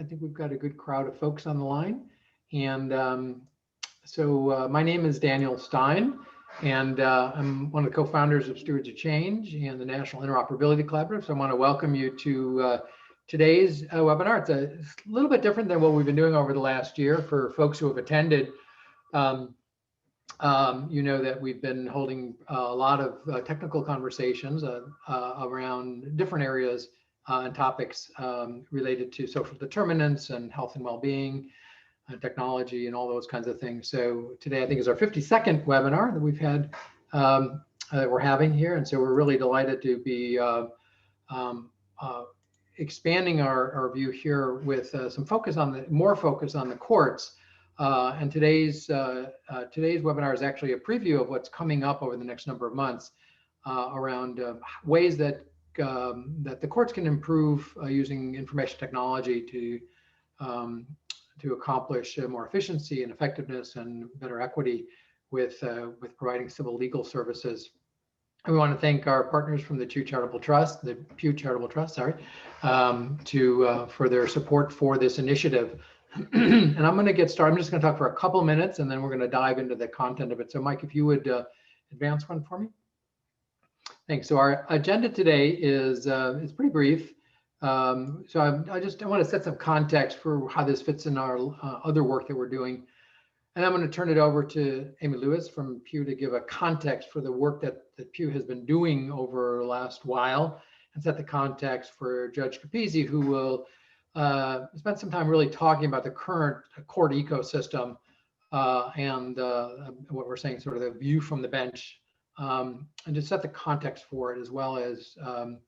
think we've got a good crowd of folks on the line. And my name is Daniel Stein, and I'm one of the co-founders of Stewards of Change and the National Interoperability Collaborative. So I want to welcome you to today's webinar. It's a little bit different than what we've been doing over the last year. For folks who have attended, you know that we've been holding a lot of technical conversations around different areas and topics related to social determinants and health and well-being, technology, and all those kinds of things. So today I think is our 52nd webinar that we've had, that we're having here. And so we're really delighted to be expanding our view here with some more focus on the courts. And today's webinar is actually a preview of what's coming up over the next number of months around ways that the courts can improve using information technology to accomplish more efficiency and effectiveness and better equity with providing civil legal services. And we want to thank our partners from the Pew Charitable Trust, for their support for this initiative. And I'm going to get started. I'm just going to talk for a couple minutes, and then we're going to dive into the content of it. So Mike, if you would advance one for me. Thanks. So our agenda today is pretty brief. So I want to set some context for how this fits in our other work that we're doing. And I'm going to turn it over to Amy Lewis from Pew to give a context for the work that Pew has been doing over the last while, and set the context for Judge Capizzi, who will spend some time really talking about the current court ecosystem and what we're saying, sort of the view from the bench, and to set the context for it, as well as kind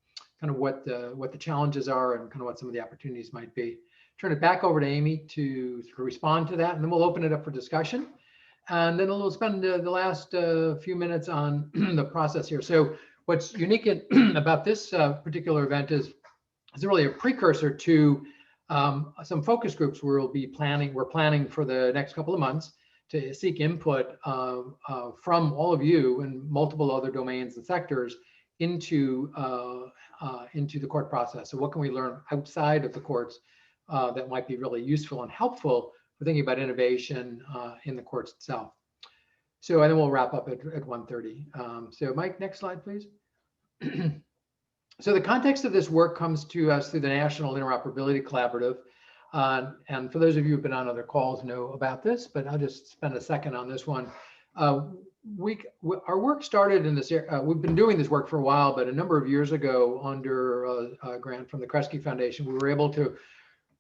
of what the challenges are and kind of what some of the opportunities might be. Turn it back over to Amy to respond to that, and then we'll open it up for discussion. And then we'll spend the last few minutes on the process here. So what's unique about this particular event is really a precursor to some focus groups we're planning for the next couple of months to seek input from all of you in multiple other domains and sectors into the court process. So what can we learn outside of the courts that might be really useful and helpful for thinking about innovation in the courts itself. So, and then we'll wrap up at 1:30. So Mike, next slide, please. So the context of this work comes to us through the National Interoperability Collaborative. And for those of you who've been on other calls know about this, but I'll just spend a second on this one. Our work started in this area. We've been doing this work for a while, but a number of years ago, under a grant from the Kresge Foundation, we were able to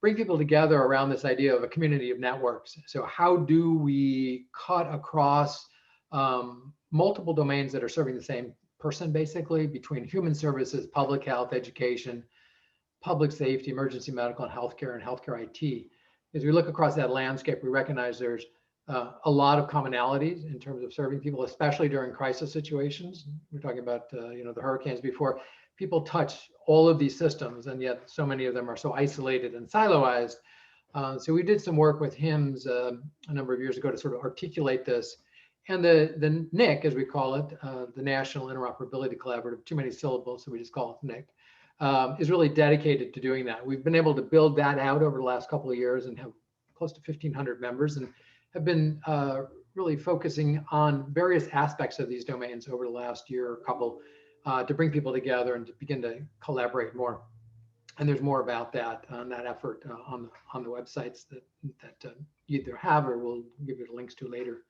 bring people together around this idea of a community of networks. So how do we cut across multiple domains that are serving the same person, basically, between human services, public health, education, public safety, emergency medical and healthcare IT. As we look across that landscape, we recognize there's a lot of commonalities in terms of serving people, especially during crisis situations. We're talking about the hurricanes before. People touch all of these systems, and yet so many of them are so isolated and siloized. So we did some work with HIMSS a number of years ago to sort of articulate this. And the NIC, as we call it, the National Interoperability Collaborative, too many syllables, so we just call it NIC, is really dedicated to doing that. We've been able to build that out over the last couple of years and have close to 1,500 members, and have been really focusing on various aspects of these domains over the last year or couple to bring people together and to begin to collaborate more. And there's more about that effort on the websites that you either have or we'll give you the links to later.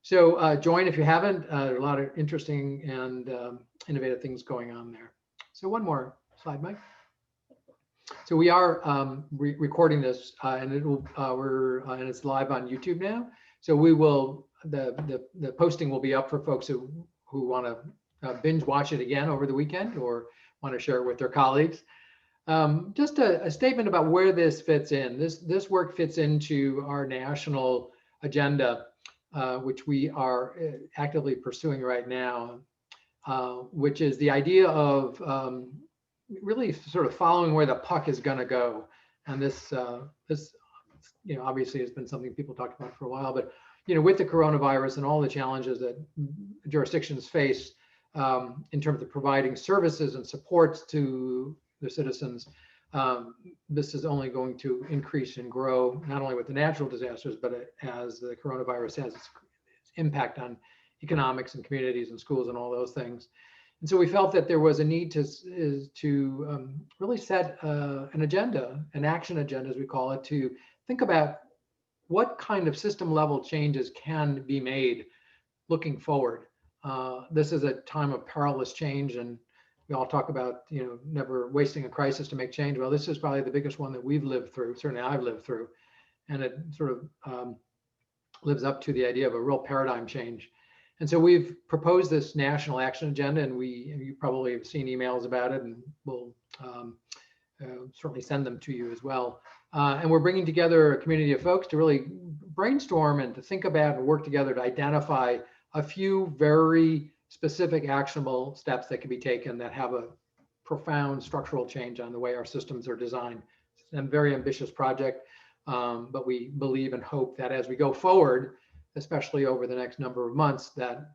So join if you haven't. There are a lot of interesting and innovative things going on there. So one more slide, Mike. So we are recording this, and and it's live on YouTube now. So we will the posting will be up for folks who want to binge watch it again over the weekend or want to share it with their colleagues. Just a statement about where this fits in. This work fits into our national agenda, which we are actively pursuing right now, which is the idea of really sort of following where the puck is going to go. And this obviously has been something people talked about for a while, but with the coronavirus and all the challenges that jurisdictions face in terms of providing services and supports to the citizens, This is only going to increase and grow, not only with the natural disasters, but as the coronavirus has its impact on economics and communities and schools and all those things. And so we felt that there was a need to really set an agenda, an action agenda, as we call it, to think about what kind of system level changes can be made looking forward. This is a time of perilous change, and we all talk about, never wasting a crisis to make change. Well, this is probably the biggest one that we've lived through. Certainly I've lived through, and it sort of lives up to the idea of a real paradigm change. And so we've proposed this national action agenda, and you probably have seen emails about it, and we'll certainly send them to you as well. And we're bringing together a community of folks to really brainstorm and to think about and work together to identify a few very specific actionable steps that can be taken that have a profound structural change on the way our systems are designed. It's a very ambitious project, but we believe and hope that as we go forward, especially over the next number of months, that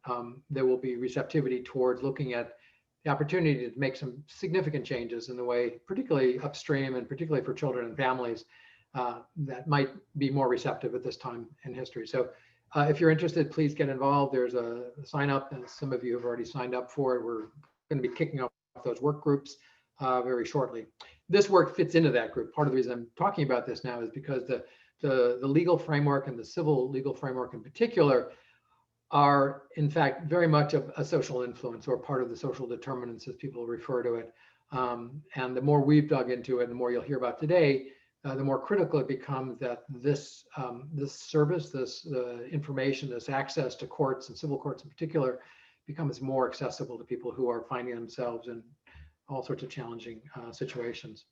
there will be receptivity towards looking at the opportunity to make some significant changes in the way, particularly upstream and particularly for children and families, that might be more receptive at this time in history. So if you're interested, please get involved. There's a sign up, and some of you have already signed up for it. We're going to be kicking off those work groups very shortly. This work fits into that group. Part of the reason I'm talking about this now is because the legal framework and the civil legal framework in particular are in fact very much of a social influence, or part of the social determinants as people refer to it. And the more we've dug into it, the more you'll hear about today, the more critical it becomes that this service, this information, this access to courts and civil courts in particular becomes more accessible to people who are finding themselves in all sorts of challenging situations.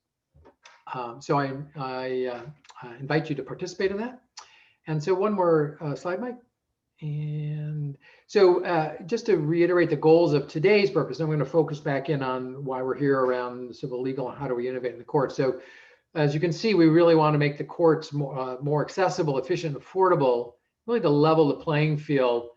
So I invite you to participate in that. And so one more slide, Mike. And so just to reiterate the goals of today's purpose, I'm going to focus back in on why we're here around civil legal and how do we innovate in the courts. So as you can see, we really want to make the courts more accessible, efficient, affordable, really to level the playing field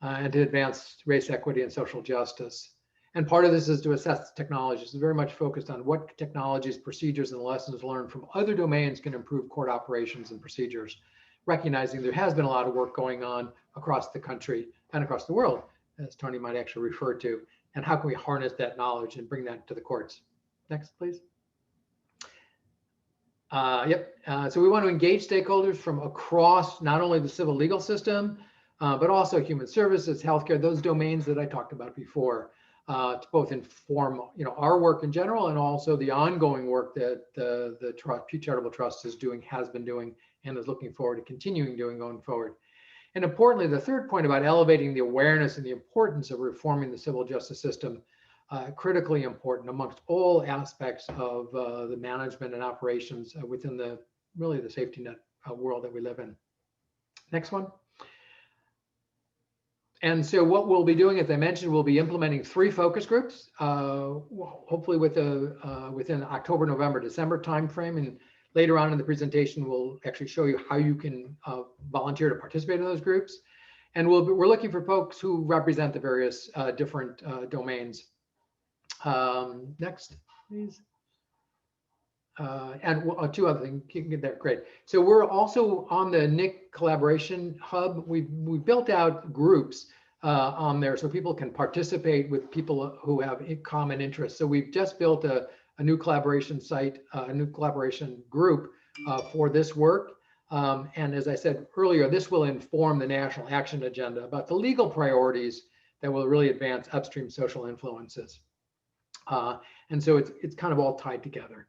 and to advance race equity and social justice. And part of this is to assess technologies. It's very much focused on what technologies, procedures, and lessons learned from other domains can improve court operations and procedures, recognizing there has been a lot of work going on across the country and across the world, as Tony might actually refer to, and how can we harness that knowledge and bring that to the courts? Next, please. So we want to engage stakeholders from across not only the civil legal system, but also human services, healthcare, those domains that I talked about before, to both inform our work in general and also the ongoing work that the Charitable Trust is doing, has been doing, and is looking forward to continuing doing going forward. And importantly, the third point about elevating the awareness and the importance of reforming the civil justice system, critically important amongst all aspects of the management and operations within the safety net world that we live in. Next one. And so what we'll be doing, as I mentioned, we'll be implementing 3 focus groups, hopefully within October, November, December timeframe. And later on in the presentation, we'll actually show you how you can volunteer to participate in those groups. And we're looking for folks who represent the various different domains. Next, please. And 2 other things, you can get there, great. So we're also on the NIC Collaboration Hub. We built out groups on there so people can participate with people who have common interests. So we've just built a new collaboration site, a new collaboration group for this work. And as I said earlier, this will inform the National Action Agenda about the legal priorities that will really advance upstream social influences. And so it's kind of all tied together.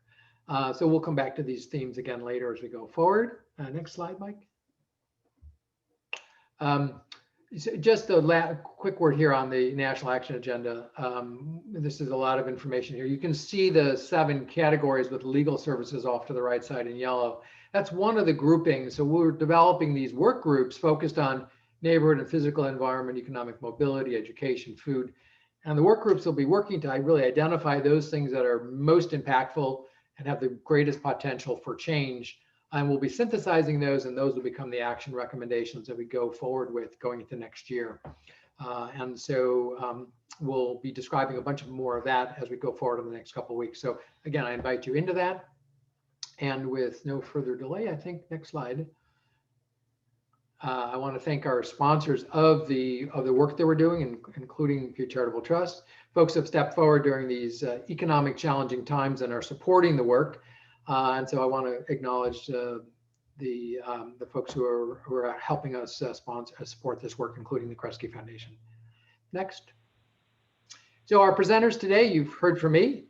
So we'll come back to these themes again later as we go forward. Next slide, Mike. So just a quick word here on the National Action Agenda. This is a lot of information here. You can see the 7 categories with legal services off to the right side in yellow. That's one of the groupings. So we're developing these work groups focused on neighborhood and physical environment, economic mobility, education, food. And the work groups will be working to really identify those things that are most impactful and have the greatest potential for change. And we'll be synthesizing those, and those will become the action recommendations that we go forward with going into next year. And so we'll be describing a bunch more of that as we go forward in the next couple of weeks. So again, I invite you into that. And with no further delay, I think next slide. I want to thank our sponsors of the work that we're doing, including Pew Charitable Trust. Folks have stepped forward during these economic challenging times and are supporting the work. And so I want to acknowledge the folks who are helping us support this work, including the Kresge Foundation. Next. So our presenters today, you've heard from me.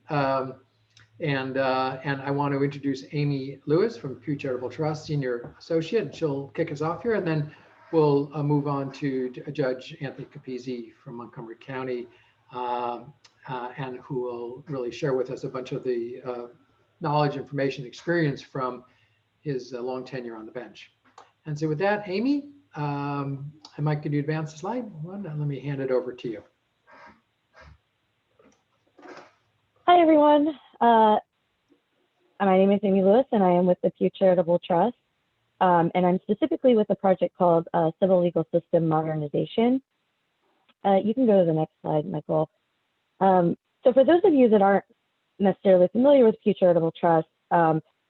And I want to introduce Amy Lewis from Pew Charitable Trust, Senior Associate, and she'll kick us off here, and then we'll move on to Judge Anthony Capizzi from Montgomery County, and who will really share with us a bunch of the knowledge, information, experience from his long tenure on the bench. And so with that, Amy, Mike, could you advance the slide one? Let me hand it over to you. Hi, everyone. My name is Amy Lewis, and I am with the Pew Charitable Trust. And I'm specifically with a project called Civil Legal System Modernization. You can go to the next slide, Michael. So for those of you that aren't necessarily familiar with Pew Charitable Trust,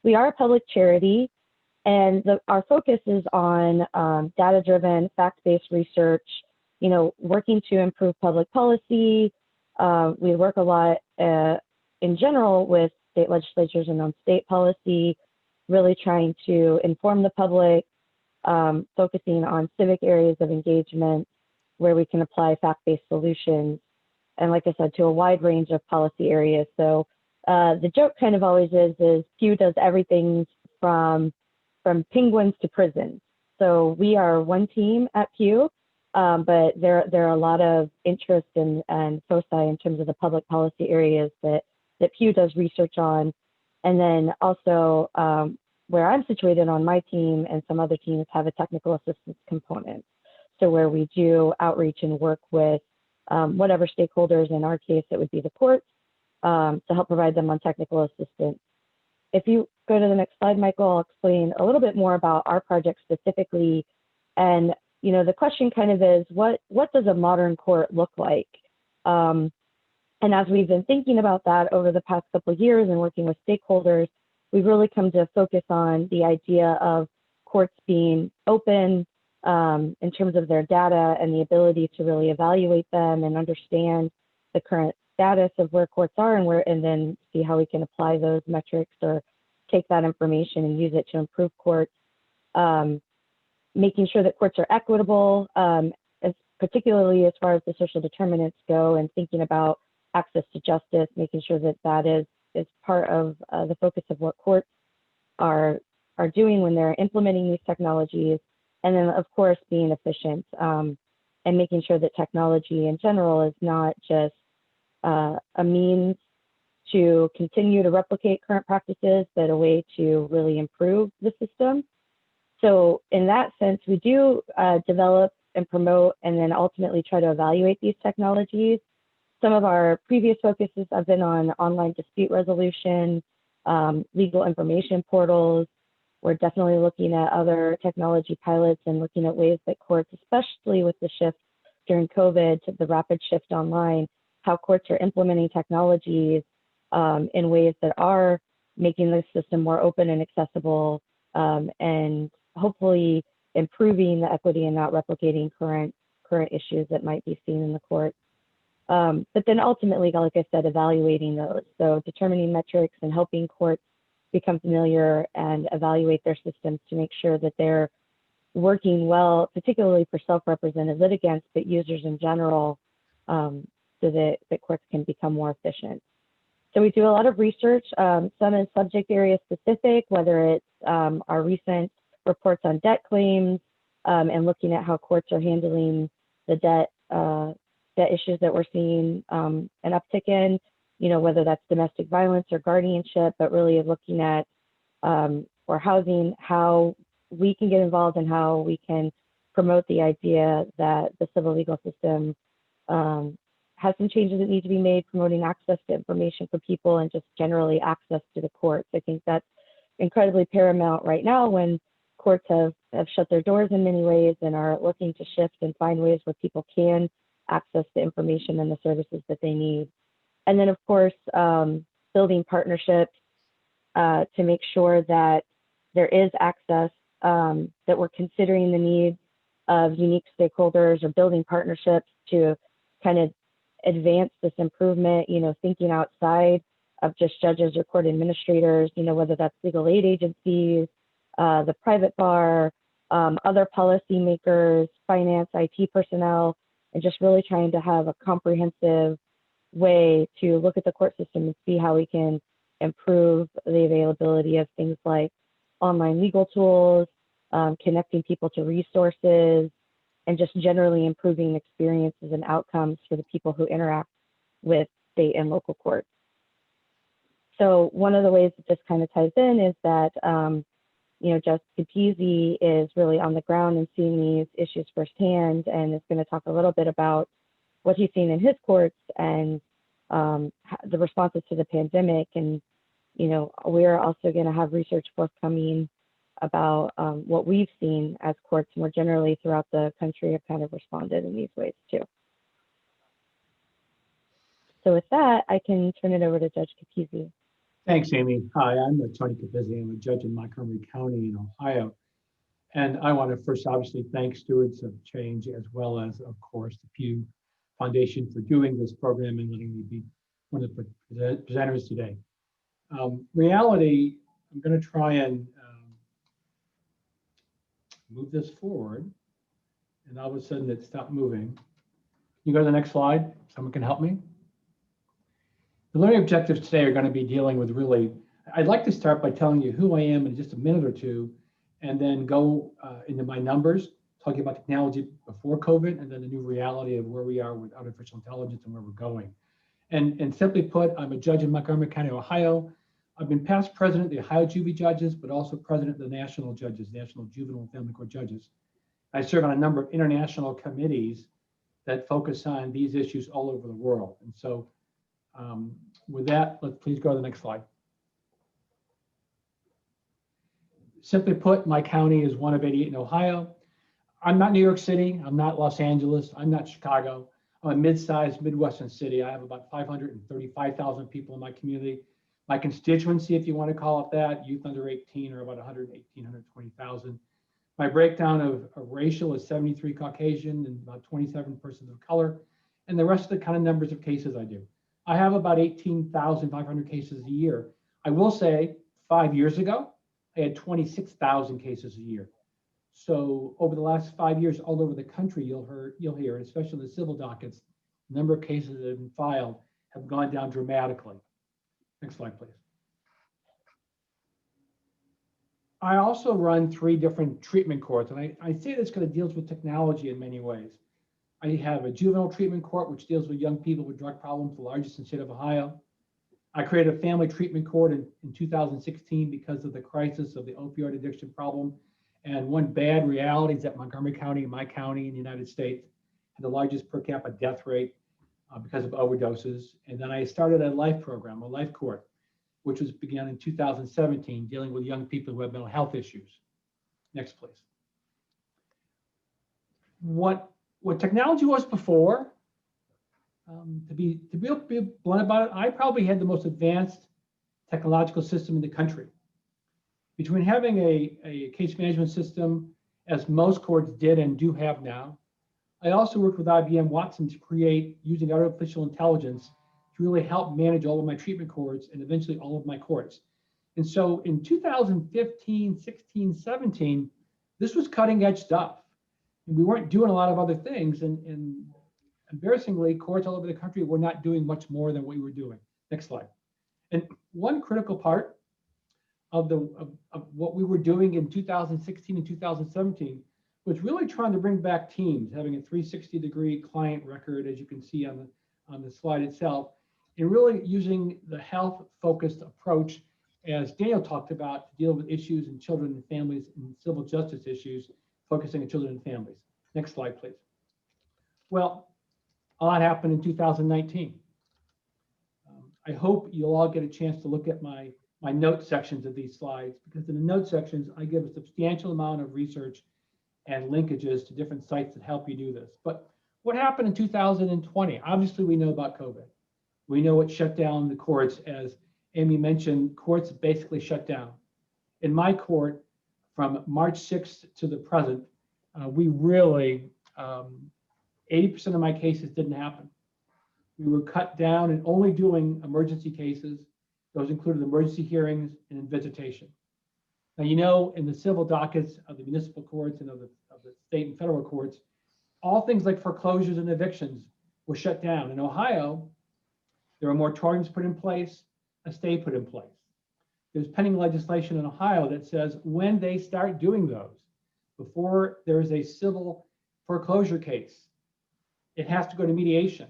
we are a public charity, and our focus is on data-driven, fact-based research, working to improve public policy. We work a lot in general with state legislatures and on state policy, really trying to inform the public, focusing on civic areas of engagement where we can apply fact-based solutions. And like I said, to a wide range of policy areas. So the joke kind of always is Pew does everything from penguins to prisons. So we are one team at Pew, but there are a lot of interest and foci in terms of the public policy areas that Pew does research on. And then also where I'm situated on my team and some other teams have a technical assistance component. So where we do outreach and work with whatever stakeholders, in our case, it would be the courts, to help provide them on technical assistance. If you go to the next slide, Michael, I'll explain a little bit more about our project specifically. And the question kind of is, what does a modern court look like? And as we've been thinking about that over the past couple of years and working with stakeholders, we've really come to focus on the idea of courts being open in terms of their data and the ability to really evaluate them and understand the current status of where courts are and then see how we can apply those metrics or take that information and use it to improve courts. Making sure that courts are equitable, particularly as far as the social determinants go, and thinking about access to justice, making sure that that is part of the focus of what courts are doing when they're implementing these technologies. And then, of course, being efficient and making sure that technology in general is not just a means to continue to replicate current practices, but a way to really improve the system. So in that sense, we do develop and promote and then ultimately try to evaluate these technologies. Some of our previous focuses have been on online dispute resolution, legal information portals. We're definitely looking at other technology pilots and looking at ways that courts, especially with the shift during COVID to the rapid shift online, how courts are implementing technologies in ways that are making the system more open and accessible, and hopefully improving the equity and not replicating current issues that might be seen in the court. But then ultimately, like I said, evaluating those. So determining metrics and helping courts become familiar and evaluate their systems to make sure that they're working well, particularly for self-represented litigants, but users in general, so that courts can become more efficient. So we do a lot of research, some is subject area specific, whether it's our recent reports on debt claims and looking at how courts are handling the debt issues that we're seeing an uptick in, whether that's domestic violence or guardianship, but really looking at or housing, how we can get involved and how we can promote the idea that the civil legal system has some changes that need to be made, promoting access to information for people and just generally access to the courts. I think that's incredibly paramount right now when courts have shut their doors in many ways and are looking to shift and find ways where people can access the information and the services that they need. And then, of course, building partnerships to make sure that there is access, that we're considering the needs of unique stakeholders or building partnerships to kind of advance this improvement, thinking outside of just judges or court administrators, whether that's legal aid agencies, the private bar, other policymakers, finance, IT personnel, and just really trying to have a comprehensive way to look at the court system and see how we can improve the availability of things like online legal tools, connecting people to resources, and just generally improving experiences and outcomes for the people who interact with state and local courts. So one of the ways that this kind of ties in is that, Justice Capizzi is really on the ground and seeing these issues firsthand, and is going to talk a little bit about what he's seen in his courts and the responses to the pandemic. And, we're also going to have research forthcoming about what we've seen as courts more generally throughout the country have kind of responded in these ways too. So with that, I can turn it over to Judge Capizzi. Thanks, Amy. Hi, I'm Tony Capizzi. I'm a judge in Montgomery County in Ohio. And I want to first obviously thank Stewards of Change, as well as, of course, the Pew Foundation for doing this program and letting me be one of the presenters today. Reality, I'm going to try and move this forward, and all of a sudden it stopped moving. Can you go to the next slide? Someone can help me? The learning objectives today are going to be dealing with I'd like to start by telling you who I am in just a minute or two, and then go into my numbers, talking about technology before COVID, and then the new reality of where we are with artificial intelligence and where we're going. And simply put, I'm a judge in Montgomery County, Ohio. I've been past president of the Ohio Juvie Judges, but also president of the National Judges, National Juvenile and Family Court Judges. I serve on a number of international committees that focus on these issues all over the world. And so with that, let's please go to the next slide. Simply put, my county is one of 88 in Ohio. I'm not New York City. I'm not Los Angeles. I'm not Chicago. I'm a mid-sized Midwestern city. I have about 535,000 people in my community. My constituency, if you want to call it that, youth under 18 are about 118, 120,000. My breakdown of racial is 73 Caucasian and about 27 persons of color, and the rest of the kind of numbers of cases I do. I have about 18,500 cases a year. I will say 5 years ago, I had 26,000 cases a year. So over the last 5 years, all over the country, you'll hear, especially the civil dockets, the number of cases that have been filed have gone down dramatically. Next slide, please. I also run 3 different treatment courts, and I say this because it deals with technology in many ways. I have a juvenile treatment court, which deals with young people with drug problems, the largest in the state of Ohio. I created a family treatment court in 2016 because of the crisis of the opioid addiction problem. And one bad reality is that Montgomery County, my county in the United States, had the largest per capita death rate because of overdoses. And then I started a life program, a life court, which began in 2017, dealing with young people who have mental health issues. Next, please. What technology was before, to be blunt about it, I probably had the most advanced technological system in the country. Between having a case management system, as most courts did and do have now, I also worked with IBM Watson to create, using artificial intelligence, to really help manage all of my treatment courts and eventually all of my courts. And so in 2015, 16, 17, this was cutting edge stuff. And we weren't doing a lot of other things. And embarrassingly, courts all over the country were not doing much more than what we were doing. Next slide. And one critical part of what we were doing in 2016 and 2017 was really trying to bring back teams, having a 360-degree client record, as you can see on the slide itself, and really using the health-focused approach, as Daniel talked about, to deal with issues in children and families and civil justice issues, focusing on children and families. Next slide, please. Well, a lot happened in 2019. I hope you'll all get a chance to look at my note sections of these slides, because in the note sections, I give a substantial amount of research and linkages to different sites that help you do this. But what happened in 2020? Obviously, we know about COVID. We know it shut down the courts as Amy mentioned, courts basically shut down. In my court, from March 6th to the present, we really, 80% of my cases didn't happen. We were cut down and only doing emergency cases. Those included emergency hearings and visitation. Now, you know, in the civil dockets of the municipal courts and of the state and federal courts, all things like foreclosures and evictions were shut down. In Ohio, there were moratoriums put in place, a stay put in place. There's pending legislation in Ohio that says when they start doing those, before there is a civil foreclosure case, it has to go to mediation.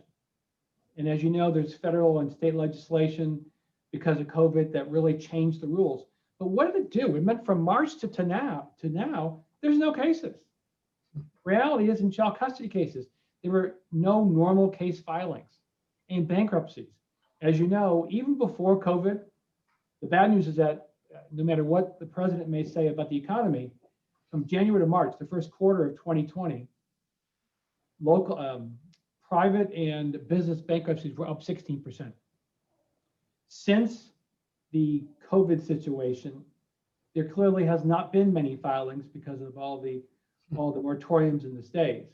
And as you know, there's federal and state legislation because of COVID that really changed the rules. But what did it do? It meant from March to now, there's no cases. Reality is in child custody cases, there were no normal case filings. In bankruptcies, as you know, even before COVID, the bad news is that no matter what the president may say about the economy, from January to March, the first quarter of 2020, local, private and business bankruptcies were up 16%. Since the COVID situation, there clearly has not been many filings because of all the moratoriums and the stays.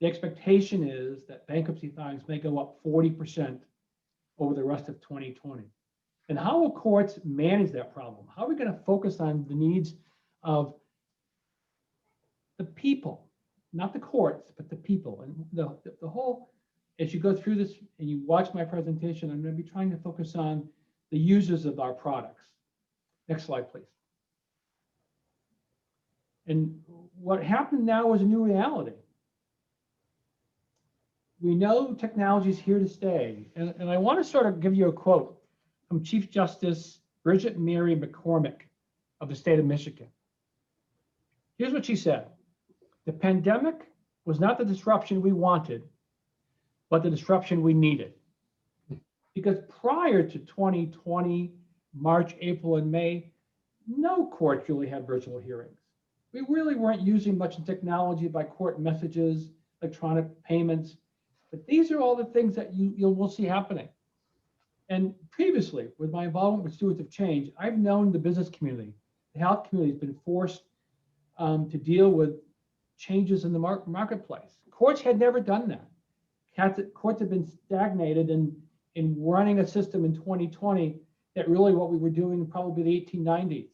The expectation is that bankruptcy filings may go up 40% over the rest of 2020. And how will courts manage that problem? How are we going to focus on the needs of the people, not the courts, but the people? And the whole, as you go through this and you watch my presentation, I'm going to be trying to focus on the users of our products. Next slide, please. And what happened now is a new reality. We know technology is here to stay. And I want to sort of give you a quote from Chief Justice Bridget Mary McCormick of the state of Michigan. Here's what she said. The pandemic was not the disruption we wanted, but the disruption we needed. Because prior to 2020, March, April, and May, no courts really had virtual hearings. We really weren't using much in technology by court messages, electronic payments. But these are all the things that we'll see happening. And previously, with my involvement with Stewards of Change, I've known the business community, the health community has been forced to deal with changes in the marketplace. Courts had never done that. Courts have been stagnated in running a system in 2020 that really what we were doing in probably the 1890s.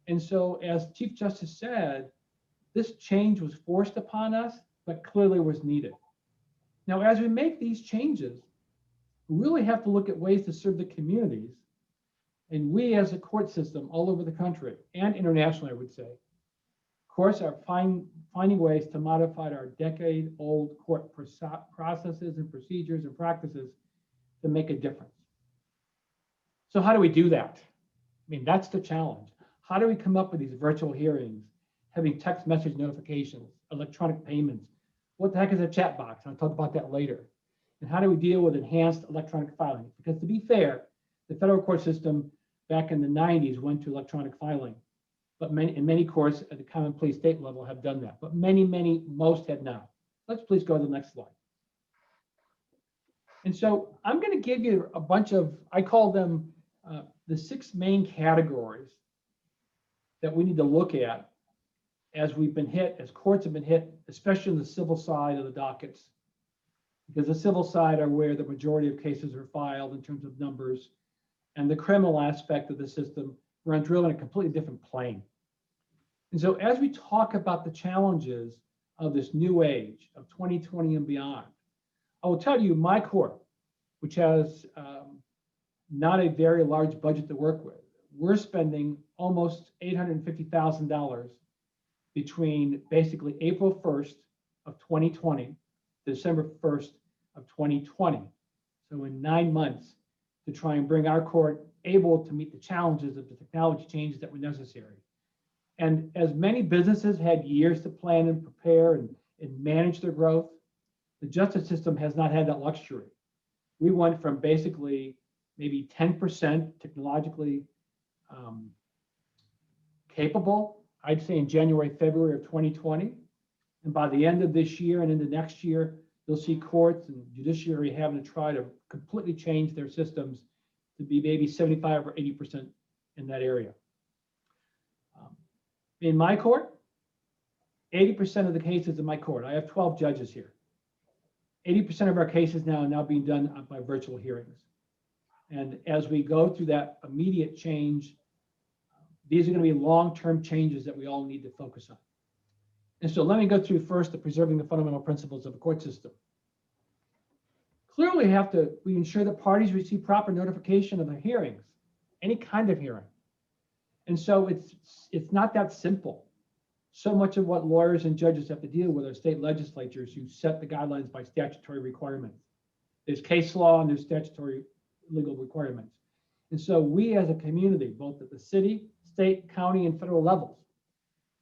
And so, as Chief Justice said, this change was forced upon us, but clearly was needed. Now, as we make these changes, we really have to look at ways to serve the communities. And we as a court system all over the country and internationally, I would say, courts are finding ways to modify our decade-old court processes and procedures and practices to make a difference. So how do we do that? I mean, that's the challenge. How do we come up with these virtual hearings, having text message notifications, electronic payments? What the heck is a chat box? I'll talk about that later. And how do we deal with enhanced electronic filing? Because to be fair, the federal court system back in the 90s went to electronic filing. But many courts at the common pleas state level have done that. But most had not. Let's please go to the next slide. And so I'm going to give you a bunch of, I call them the 6 main categories that we need to look at as we've been hit, as courts have been hit, especially in the civil side of the dockets. Because the civil side are where the majority of cases are filed in terms of numbers. And the criminal aspect of the system runs really on a completely different plane. And so as we talk about the challenges of this new age of 2020 and beyond, I will tell you my court, which has not a very large budget to work with, we're spending almost $850,000 between basically April 1st of 2020 to December 1st of 2020. So in 9 months to try and bring our court able to meet the challenges of the technology changes that were necessary. And as many businesses had years to plan and prepare and manage their growth, the justice system has not had that luxury. We went from basically maybe 10% technologically capable, I'd say in January, February of 2020. And by the end of this year and into next year, you'll see courts and judiciary having to try to completely change their systems to be maybe 75 or 80% in that area. In my court, 80% of the cases in my court, I have 12 judges here. 80% of our cases now are now being done by virtual hearings. And as we go through that immediate change, these are going to be long-term changes that we all need to focus on. And so let me go through first the preserving the fundamental principles of the court system. Clearly we ensure that parties receive proper notification of the hearings, any kind of hearing. And so it's not that simple. So much of what lawyers and judges have to deal with are state legislatures who set the guidelines by statutory requirements. There's case law and there's statutory legal requirements. And so we as a community, both at the city, state, county, and federal levels,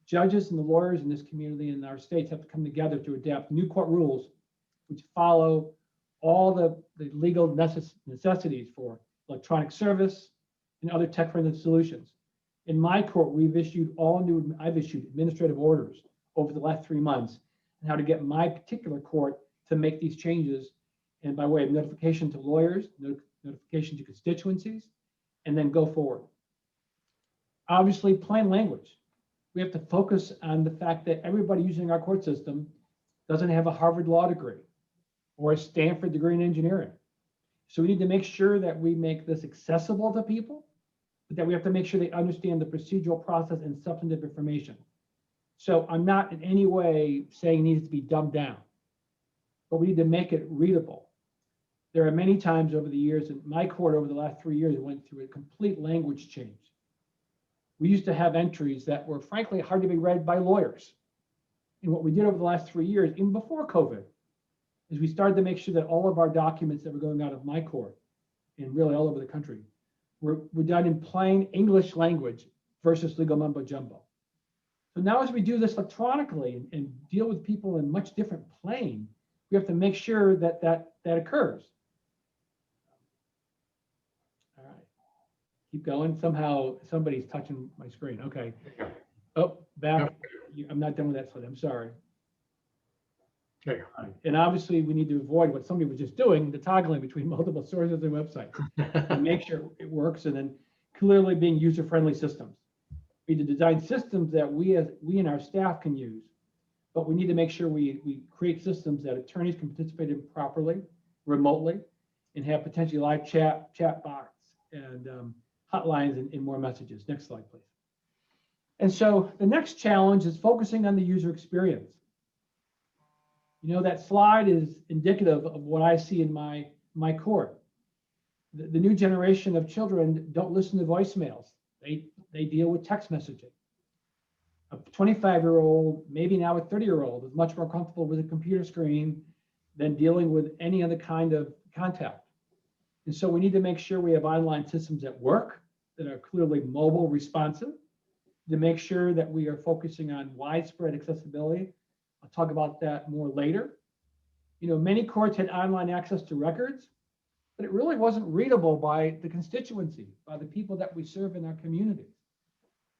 judges and the lawyers in this community and our states have to come together to adapt new court rules which follow all the legal necessities for electronic service and other tech-friendly solutions. In my court, I've issued administrative orders over the last 3 months on how to get my particular court to make these changes, and by way of notification to lawyers, notification to constituencies, and then go forward. Obviously, plain language. We have to focus on the fact that everybody using our court system doesn't have a Harvard law degree or a Stanford degree in engineering. So we need to make sure that we make this accessible to people, but that we have to make sure they understand the procedural process and substantive information. So I'm not in any way saying it needs to be dumbed down, but we need to make it readable. There are many times over the years, in my court over the last 3 years, it went through a complete language change. We used to have entries that were frankly hard to be read by lawyers. And what we did over the last 3 years, even before COVID, is we started to make sure that all of our documents that were going out of my court and really all over the country were done in plain English language versus legal mumbo jumbo. So now as we do this electronically and deal with people in much different plane, we have to make sure that that occurs. All right, keep going. Somehow somebody's touching my screen. Okay. Oh, back. I'm not done with that slide. I'm sorry. Okay. And obviously we need to avoid what somebody was just doing, the toggling between multiple sources and websites, and make sure it works, and then clearly being user-friendly systems. We need to design systems that we and our staff can use, but we need to make sure we create systems that attorneys can participate in properly, remotely, and have potentially live chat bots and hotlines and more messages. Next slide, please. And so the next challenge is focusing on the user experience. You know, that slide is indicative of what I see in my court. The new generation of children don't listen to voicemails. They deal with text messaging. A 25-year-old, maybe now a 30-year-old, is much more comfortable with a computer screen than dealing with any other kind of contact. And so we need to make sure we have online systems that work, that are clearly mobile responsive, to make sure that we are focusing on widespread accessibility. I'll talk about that more later. You know, many courts had online access to records, but it really wasn't readable by the constituency, by the people that we serve in our communities.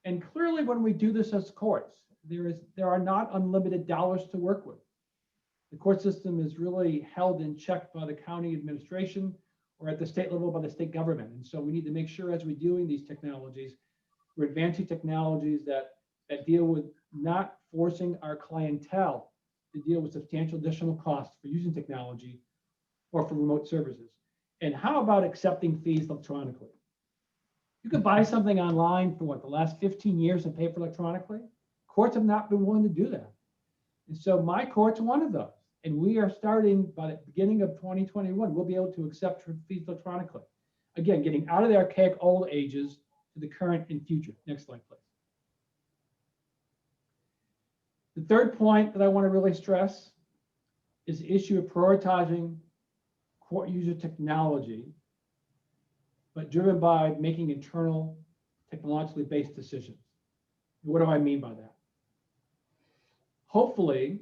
And clearly when we do this as courts, there are not unlimited dollars to work with. The court system is really held in check by the county administration or at the state level by the state government. And so we need to make sure as we're doing these technologies, we're advancing technologies that deal with not forcing our clientele to deal with substantial additional costs for using technology or for remote services. And how about accepting fees electronically? You could buy something online for the last 15 years and pay for electronically. Courts have not been willing to do that. And so my court's one of those. And we are starting by the beginning of 2021, we'll be able to accept fees electronically. Again, getting out of the archaic old ages to the current and future. Next slide, please. The third point that I want to really stress is the issue of prioritizing court user technology, but driven by making internal technologically based decisions. What do I mean by that? Hopefully,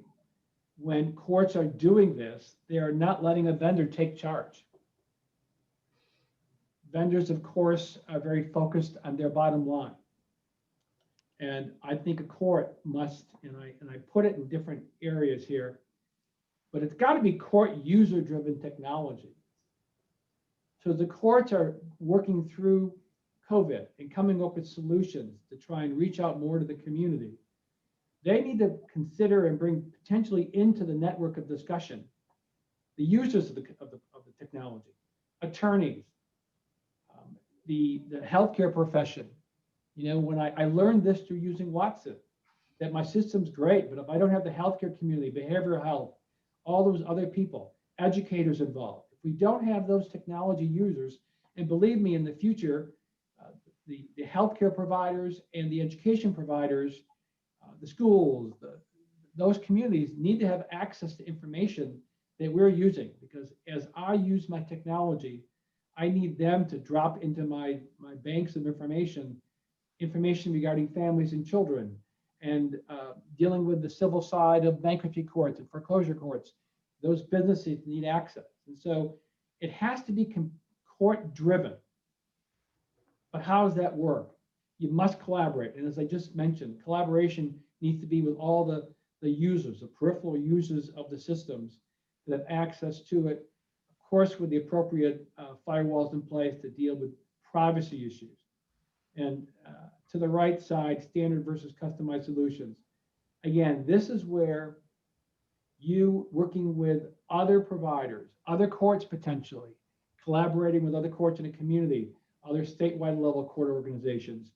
when courts are doing this, they are not letting a vendor take charge. Vendors, of course, are very focused on their bottom line. And I think a court must, and I put it in different areas here, but it's got to be court user-driven technology. So the courts are working through COVID and coming up with solutions to try and reach out more to the community. They need to consider and bring potentially into the network of discussion the users of the technology, attorneys, the healthcare profession. You know, when I learned this through using Watson, that my system's great, but if I don't have the healthcare community, behavioral health, all those other people, educators involved, if we don't have those technology users, and believe me, in the future, the healthcare providers and the education providers, the schools, those communities need to have access to information that we're using, because as I use my technology, I need them to drop into my banks of information regarding families and children, and dealing with the civil side of bankruptcy courts and foreclosure courts. Those businesses need access. And so it has to be court driven. But how does that work? You must collaborate. And as I just mentioned, collaboration needs to be with all the users, the peripheral users of the systems that have access to it, of course, with the appropriate firewalls in place to deal with privacy issues. And to the right side, standard versus customized solutions. Again, this is where you working with other providers, other courts potentially, collaborating with other courts in the community, other statewide level court organizations,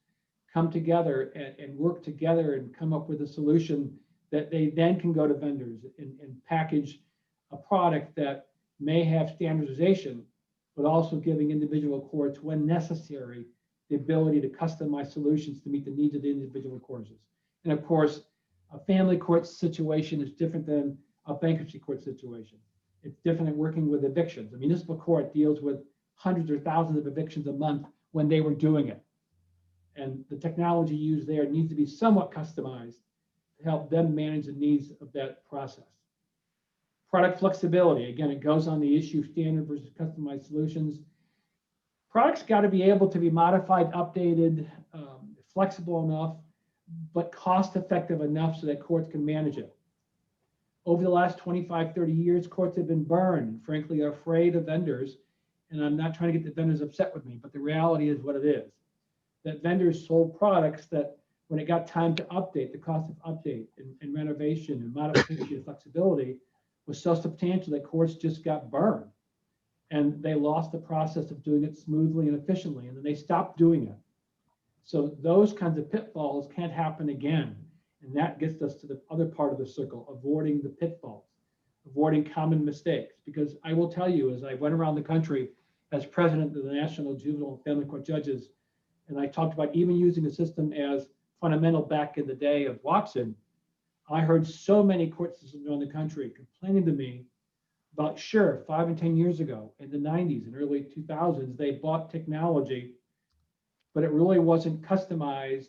come together and work together and come up with a solution that they then can go to vendors and package a product that may have standardization, but also giving individual courts, when necessary, the ability to customize solutions to meet the needs of the individual courses. And of course, a family court situation is different than a bankruptcy court situation. It's different than working with evictions. A municipal court deals with hundreds or thousands of evictions a month when they were doing it. And the technology used there needs to be somewhat customized to help them manage the needs of that process. Product flexibility, again, it goes on the issue standard versus customized solutions. Products got to be able to be modified, updated, flexible enough, but cost effective enough so that courts can manage it. Over the last 25, 30 years, courts have been burned, frankly, are afraid of vendors. And I'm not trying to get the vendors upset with me, but the reality is what it is. That vendors sold products that when it got time to update, the cost of update and renovation and modification and flexibility was so substantial that courts just got burned. And they lost the process of doing it smoothly and efficiently, and then they stopped doing it. So those kinds of pitfalls can't happen again. And that gets us to the other part of the circle, avoiding the pitfalls, avoiding common mistakes. Because I will tell you, as I went around the country as president of the National Juvenile and Family Court Judges, and I talked about even using the system as fundamental back in the day of Watson, I heard so many court systems around the country complaining to me about, sure, 5 and 10 years ago, in the 90s and early 2000s, they bought technology, but it really wasn't customized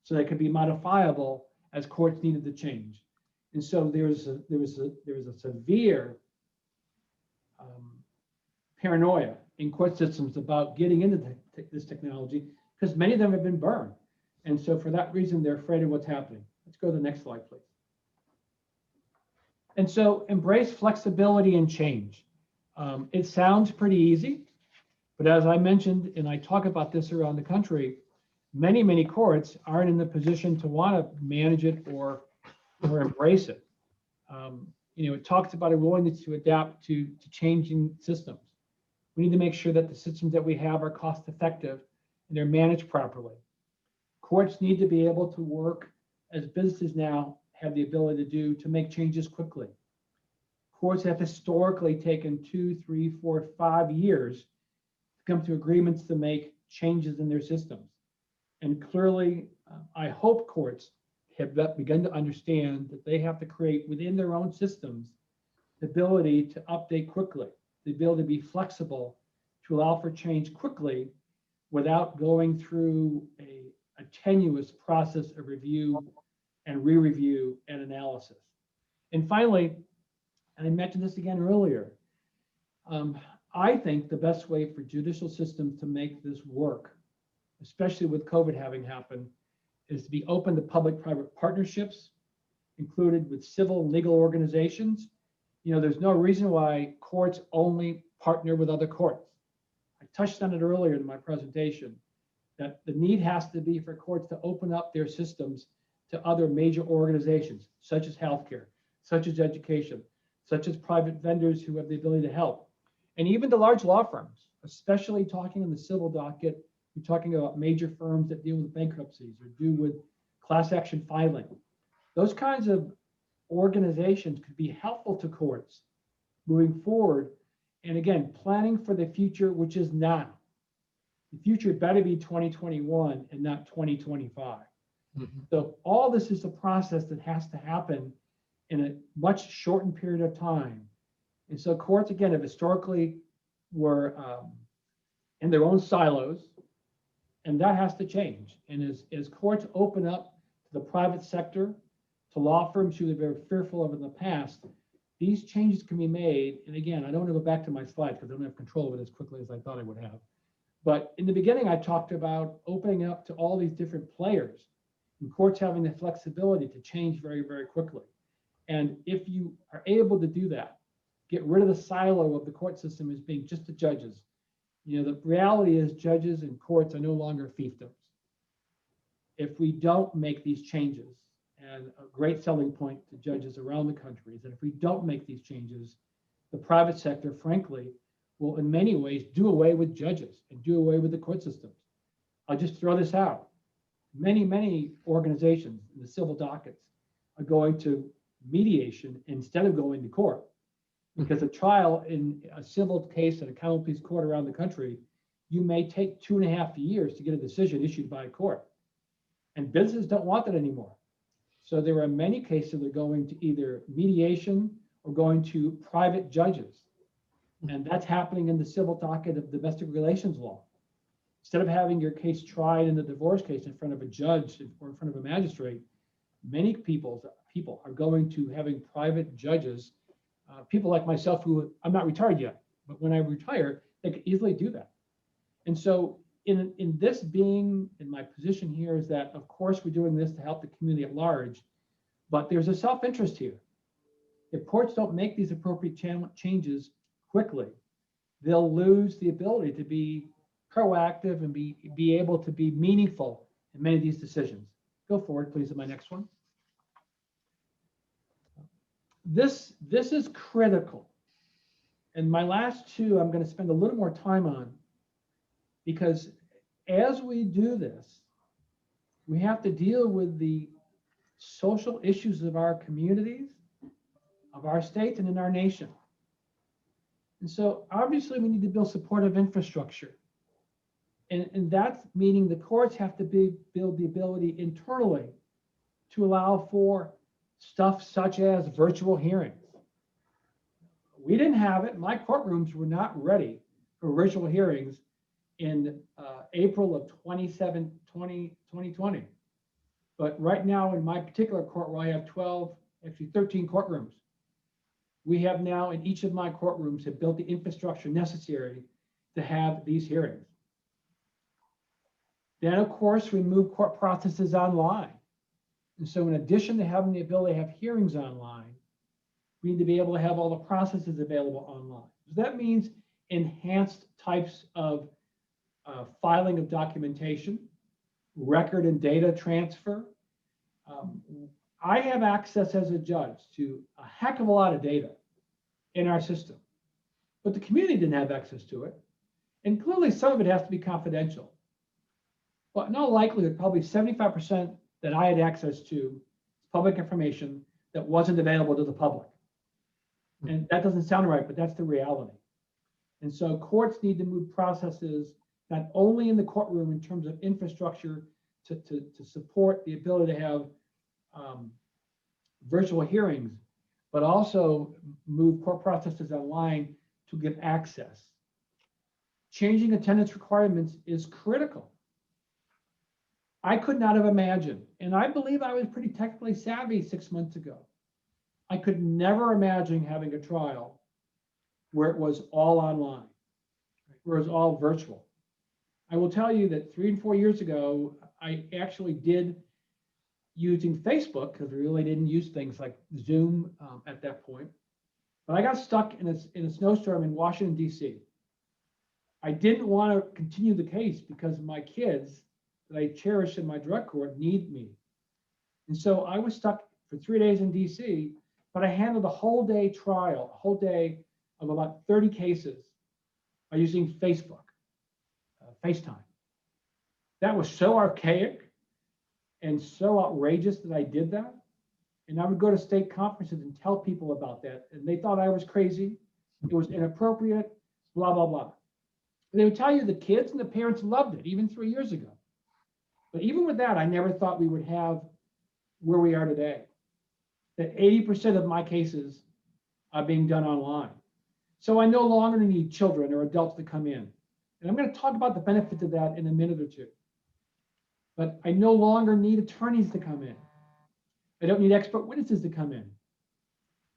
so that it could be modifiable as courts needed to change. And so there was a severe paranoia in court systems about getting into this technology, because many of them have been burned. And so for that reason, they're afraid of what's happening. Let's go to the next slide, please. And so embrace flexibility and change. It sounds pretty easy, but as I mentioned, and I talk about this around the country, many courts aren't in the position to want to manage it or embrace it. It talks about a willingness to adapt to changing systems. We need to make sure that the systems that we have are cost effective and they're managed properly. Courts need to be able to work, as businesses now have the ability to do, to make changes quickly. Courts have historically taken 2, 3, 4, 5 years to come to agreements to make changes in their systems. And clearly, I hope courts have begun to understand that they have to create within their own systems the ability to update quickly, the ability to be flexible, to allow for change quickly without going through a tenuous process of review and re-review and analysis. And finally, and I mentioned this again earlier, I think the best way for judicial systems to make this work, especially with COVID having happened, is to be open to public-private partnerships, included with civil and legal organizations. There's no reason why courts only partner with other courts. I touched on it earlier in my presentation, that the need has to be for courts to open up their systems to other major organizations, such as healthcare, such as education, such as private vendors who have the ability to help, and even the large law firms, especially talking in the civil docket. We're talking about major firms that deal with bankruptcies or do with class action filing. Those kinds of organizations could be helpful to courts moving forward. And again, planning for the future, which is now. The future better be 2021 and not 2025. So all this is a process that has to happen in a much shortened period of time. And so courts, again, have historically were in their own silos, and that has to change. And as courts open up to the private sector, to law firms who they're very fearful of in the past, these changes can be made. And again, I don't want to go back to my slides because I don't have control of it as quickly as I thought I would have. But in the beginning, I talked about opening up to all these different players and courts having the flexibility to change very, very quickly. And if you are able to do that, get rid of the silo of the court system as being just the judges. You know, the reality is judges and courts are no longer fiefdoms. If we don't make these changes, and a great selling point to judges around the country is that if we don't make these changes, the private sector, frankly, will in many ways do away with judges and do away with the court systems. I'll just throw this out. Many organizations in the civil dockets are going to mediation instead of going to court, because a trial in a civil case at a common pleas court around the country, you may take 2.5 years to get a decision issued by a court. And businesses don't want that anymore. So there are many cases that are going to either mediation or going to private judges. And that's happening in the civil docket of domestic relations law. Instead of having your case tried in the divorce case in front of a judge or in front of a magistrate, many people are going to having private judges, people like myself who, I'm not retired yet, but when I retire, they could easily do that. And so in this being, in my position here is that, of course, we're doing this to help the community at large, but there's a self-interest here. If courts don't make these appropriate changes quickly, they'll lose the ability to be proactive and be able to be meaningful in many of these decisions. Go forward, please, to my next one. This is critical. And my last two, I'm going to spend a little more time on, because as we do this, we have to deal with the social issues of our communities, of our states, and in our nation. And so obviously we need to build supportive infrastructure. And that's meaning the courts have to build the ability internally to allow for stuff such as virtual hearings. We didn't have it. My courtrooms were not ready for virtual hearings in April of 2020. But right now in my particular court where I have 13 courtrooms, we have now in each of my courtrooms have built the infrastructure necessary to have these hearings. Then of course we move court processes online. And so in addition to having the ability to have hearings online, we need to be able to have all the processes available online. So that means enhanced types of filing of documentation, record and data transfer. I have access as a judge to a heck of a lot of data in our system, but the community didn't have access to it. And clearly some of it has to be confidential. But in all likelihood, probably 75% that I had access to is public information that wasn't available to the public. And that doesn't sound right, but that's the reality. And so courts need to move processes not only in the courtroom in terms of infrastructure to support the ability to have virtual hearings, but also move court processes online to give access. Changing attendance requirements is critical. I could not have imagined, and I believe I was pretty technically savvy 6 months ago. I could never imagine having a trial where it was all online, where it was all virtual. I will tell you that 3 and 4 years ago, I actually did using Facebook, because we really didn't use things like Zoom at that point. But I got stuck in a snowstorm in Washington, D.C. I didn't want to continue the case because my kids that I cherish in my drug court need me. And so I was stuck for 3 days in DC, but I handled a whole day trial, a whole day of about 30 cases by using Facebook, FaceTime. That was so archaic and so outrageous that I did that. And I would go to state conferences and tell people about that. And they thought I was crazy. It was inappropriate, blah, blah, blah. They would tell you the kids and the parents loved it, even 3 years ago. But even with that, I never thought we would have where we are today. That 80% of my cases are being done online. So I no longer need children or adults to come in. And I'm going to talk about the benefit of that in a minute or two. But I no longer need attorneys to come in. I don't need expert witnesses to come in.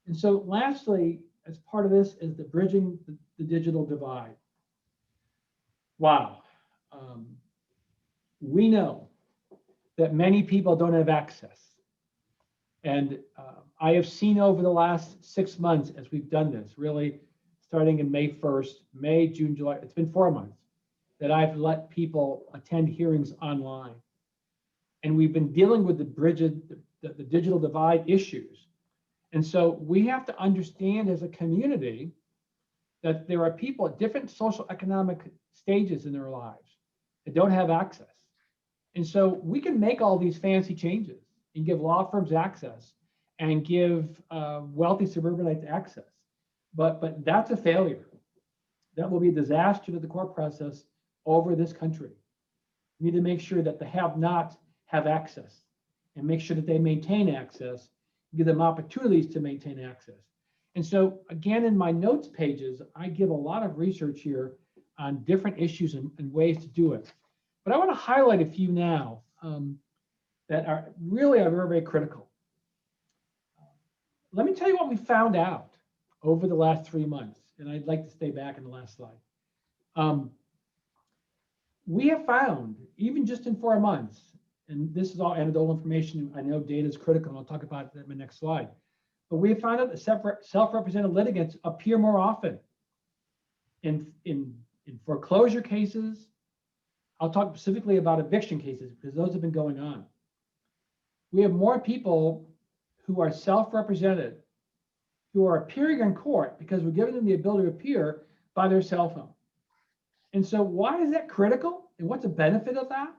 And so lastly, as part of this is the bridging the digital divide. Wow. We know that many people don't have access. And I have seen over the last 6 months as we've done this, really starting in May 1st, May, June, July, it's been 4 months that I've let people attend hearings online. And we've been dealing with the digital divide issues. And so we have to understand as a community that there are people at different social economic stages in their lives that don't have access. And so we can make all these fancy changes and give law firms access and give wealthy suburbanites access. But that's a failure. That will be a disaster to the court process over this country. We need to make sure that the have-nots have access and make sure that they maintain access, give them opportunities to maintain access. And so again, in my notes pages, I give a lot of research here on different issues and ways to do it. But I want to highlight a few now that are really very, very critical. Let me tell you what we found out over the last 3 months. And I'd like to stay back in the last slide. We have found, even just in 4 months, and this is all anecdotal information, I know data is critical, and I'll talk about it in my next slide, but we have found out that self-represented litigants appear more often in foreclosure cases. I'll talk specifically about eviction cases because those have been going on. We have more people who are self-represented who are appearing in court because we're giving them the ability to appear by their cell phone. And so why is that critical? And what's the benefit of that?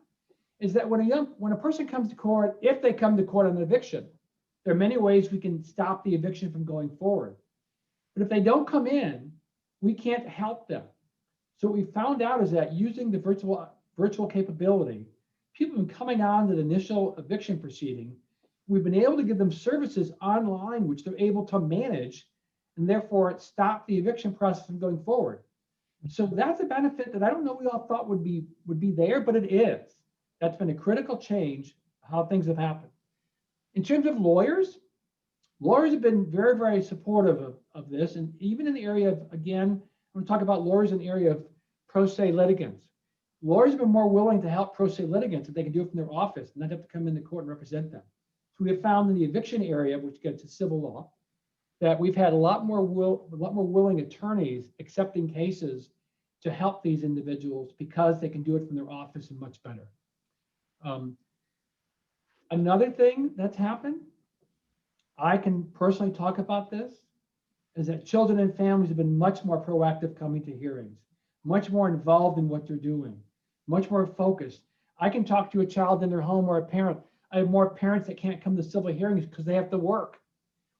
Is that when a person comes to court, if they come to court on an eviction, there are many ways we can stop the eviction from going forward. But if they don't come in, we can't help them. So what we found out is that using the virtual capability, people have been coming on to the initial eviction proceeding. We've been able to give them services online, which they're able to manage, and therefore stop the eviction process from going forward. So that's a benefit that I don't know we all thought would be there, but it is. That's been a critical change, how things have happened. In terms of lawyers have been very, very supportive of this. And even in the area of, again, I'm going to talk about lawyers in the area of pro se litigants. Lawyers have been more willing to help pro se litigants if they can do it from their office and not have to come into court and represent them. So we have found in the eviction area, which gets to civil law, that we've had a lot more willing attorneys accepting cases to help these individuals because they can do it from their office and much better. Another thing that's happened, I can personally talk about this, is that children and families have been much more proactive coming to hearings, much more involved in what they're doing, much more focused. I can talk to a child in their home or a parent. I have more parents that can't come to civil hearings because they have to work.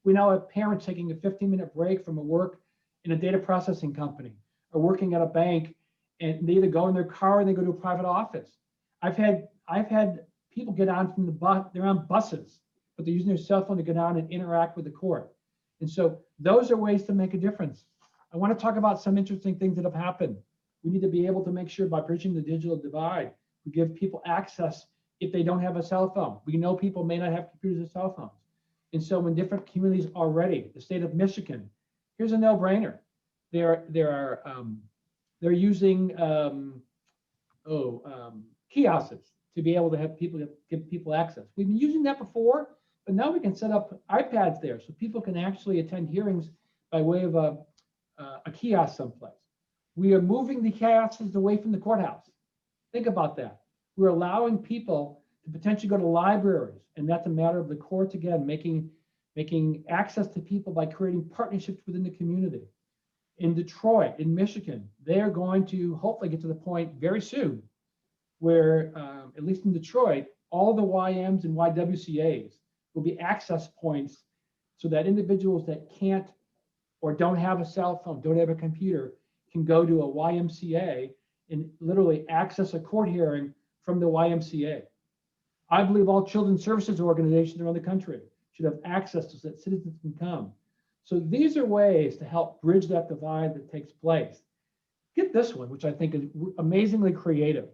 We now have parents taking a 15-minute break from a work in a data processing company or working at a bank, and they either go in their car or they go to a private office. I've had people get on from the bus, they're on buses, but they're using their cell phone to get on and interact with the court. And so those are ways to make a difference. I want to talk about some interesting things that have happened. We need to be able to make sure by bridging the digital divide, we give people access if they don't have a cell phone. We know people may not have computers or cell phones. And so in different communities already, the state of Michigan, here's a no-brainer. They're using kiosks to be able to have give people access. We've been using that before, but now we can set up iPads there so people can actually attend hearings by way of a kiosk someplace. We are moving the kiosks away from the courthouse. Think about that. We're allowing people to potentially go to libraries, and that's a matter of the courts, again, making access to people by creating partnerships within the community. In Detroit, in Michigan, they are going to hopefully get to the point very soon where, at least in Detroit, all the YMs and YWCAs will be access points so that individuals that can't or don't have a cell phone, don't have a computer, can go to a YMCA and literally access a court hearing from the YMCA. I believe all children's services organizations around the country should have access so that citizens can come. So these are ways to help bridge that divide that takes place. Get this one, which I think is amazingly creative.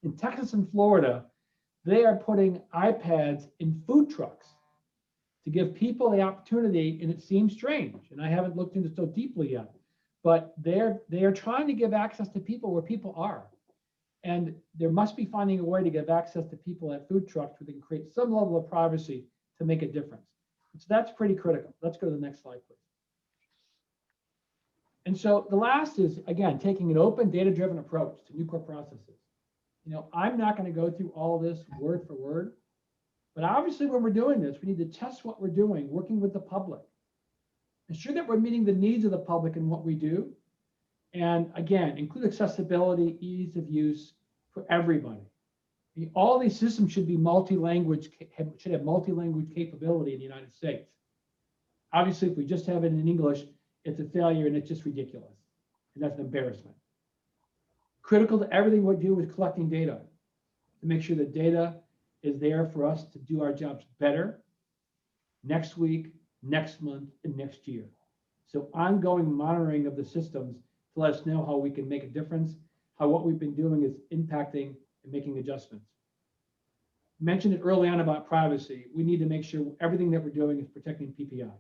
In Texas and Florida, they are putting iPads in food trucks to give people the opportunity, and it seems strange, and I haven't looked into it so deeply yet, but they are trying to give access to people where people are. And there must be finding a way to give access to people at food trucks where they can create some level of privacy to make a difference. So that's pretty critical. Let's go to the next slide, please. And so the last is, again, taking an open data-driven approach to new court processes. You know, I'm not going to go through all of this word for word, but obviously when we're doing this, we need to test what we're doing, working with the public, ensure that we're meeting the needs of the public in what we do. And again, include accessibility, ease of use for everybody. All these systems should be multi-language, should have multi-language capability in the United States. Obviously, if we just have it in English, it's a failure and it's just ridiculous. And that's an embarrassment. Critical to everything we do is collecting data to make sure that data is there for us to do our jobs better next week, next month, and next year. So ongoing monitoring of the systems to let us know how we can make a difference, how what we've been doing is impacting and making adjustments. Mentioned it early on about privacy. We need to make sure everything that we're doing is protecting PPI.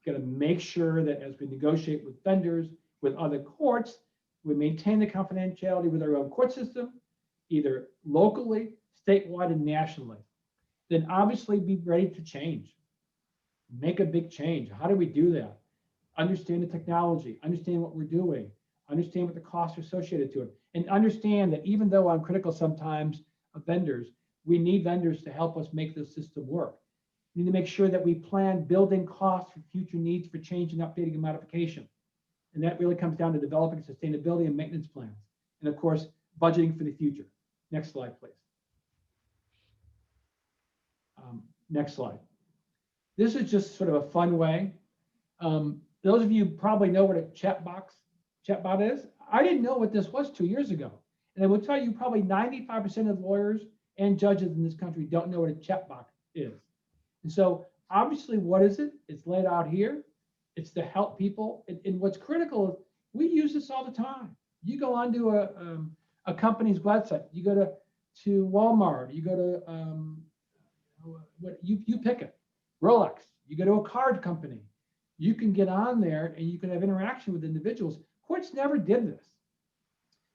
Got to make sure that as we negotiate with vendors, with other courts, we maintain the confidentiality with our own court system, either locally, statewide, and nationally. Then obviously be ready to change. Make a big change. How do we do that? Understand the technology, understand what we're doing, understand what the costs are associated to it, and understand that even though I'm critical sometimes of vendors, we need vendors to help us make this system work. We need to make sure that we plan building costs for future needs for change and updating and modification. And that really comes down to developing sustainability and maintenance plans. And of course, budgeting for the future. Next slide, please. Next slide. This is just sort of a fun way. Those of you probably know what a chatbot is. I didn't know what this was 2 years ago. And I will tell you, probably 95% of lawyers and judges in this country don't know what a chatbot is. And so obviously, what is it? It's laid out here. It's to help people. And what's critical is we use this all the time. You go onto a company's website, you go to Walmart, you go to you pick it, Rolex, you go to a card company. You can get on there and you can have interaction with individuals. Courts never did this.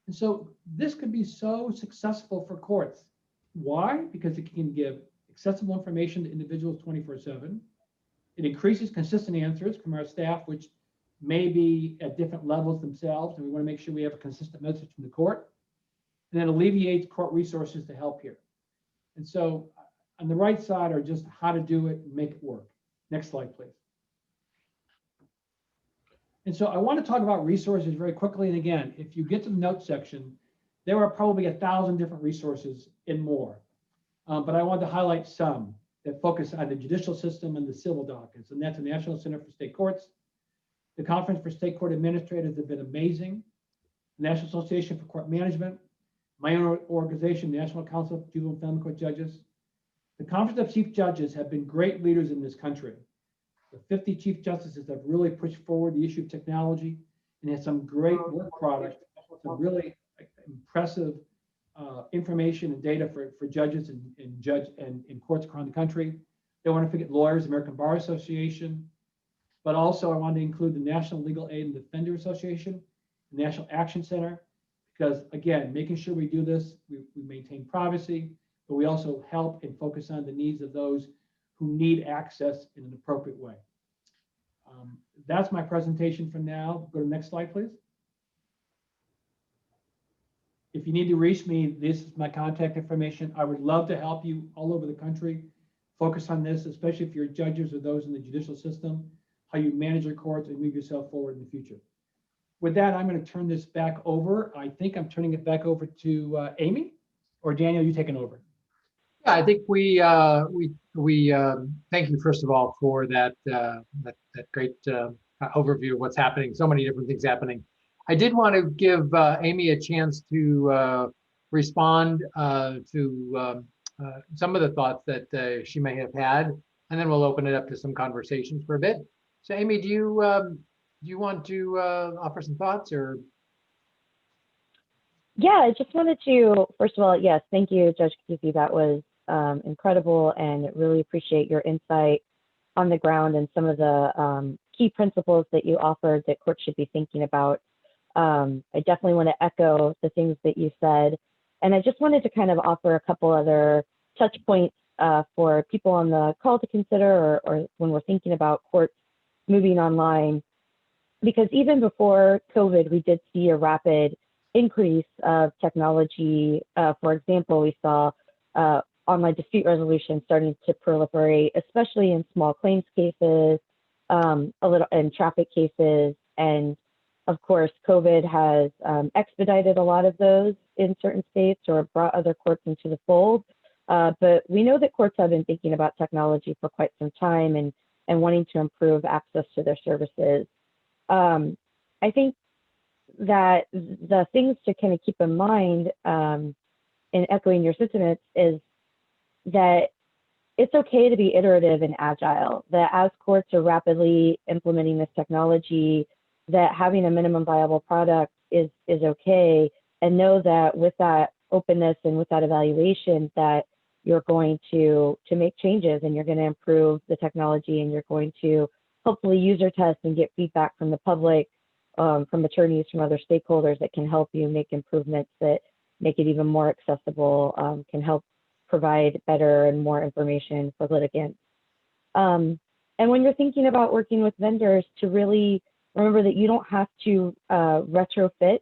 And so this could be so successful for courts. Why? Because it can give accessible information to individuals 24/7. It increases consistent answers from our staff, which may be at different levels themselves, and we want to make sure we have a consistent message from the court. And then alleviates court resources to help here. And so on the right side are just how to do it and make it work. Next slide, please. And so I want to talk about resources very quickly. And again, if you get to the notes section, there are probably 1,000 different resources and more. But I want to highlight some that focus on the judicial system and the civil dockets. And that's the National Center for State Courts. The Conference for State Court Administrators have been amazing. The National Association for Court Management. My own organization, National Council of Juvenile and Family Court Judges. The Conference of Chief Judges have been great leaders in this country. The 50 Chief Justices have really pushed forward the issue of technology and had some great work product, some really impressive information and data for judges and courts around the country. They want to forget lawyers, American Bar Association, but also I wanted to include the National Legal Aid and Defender Association, the National Action Center, because again, making sure we do this, we maintain privacy, but we also help and focus on the needs of those who need access in an appropriate way. That's my presentation for now. Go to the next slide, please. If you need to reach me, this is my contact information. I would love to help you all over the country focus on this, especially if you're judges or those in the judicial system, how you manage your courts and move yourself forward in the future. With that, I'm going to turn this back over. I think I'm turning it back over to Amy, or Daniel, you taking over. Yeah, I think we thank you first of all for that great overview of what's happening. So many different things happening. I did want to give Amy a chance to respond to some of the thoughts that she may have had, and then we'll open it up to some conversations for a bit. So, Amy, do you want to offer some thoughts or? Yeah, I just wanted to, first of all, yes, thank you, Judge Capizzi. That was incredible, and really appreciate your insight on the ground and some of the key principles that you offered that courts should be thinking about. I definitely want to echo the things that you said, and I just wanted to kind of offer a couple other touch points for people on the call to consider, or when we're thinking about courts moving online, because even before COVID, we did see a rapid increase of technology. For example, we saw online dispute resolution starting to proliferate, especially in small claims cases, a little in traffic cases, and of course, COVID has expedited a lot of those in certain states or brought other courts into the fold. But we know that courts have been thinking about technology for quite some time and wanting to improve access to their services. I think that the things to kind of keep in mind in echoing your sentiments is that it's okay to be iterative and agile, that as courts are rapidly implementing this technology, that having a minimum viable product is okay, and know that with that openness and with that evaluation that you're going to make changes and you're going to improve the technology, and you're going to hopefully user test and get feedback from the public, from attorneys, from other stakeholders that can help you make improvements that make it even more accessible, can help provide better and more information for litigants. And when you're thinking about working with vendors, to really remember that you don't have to retrofit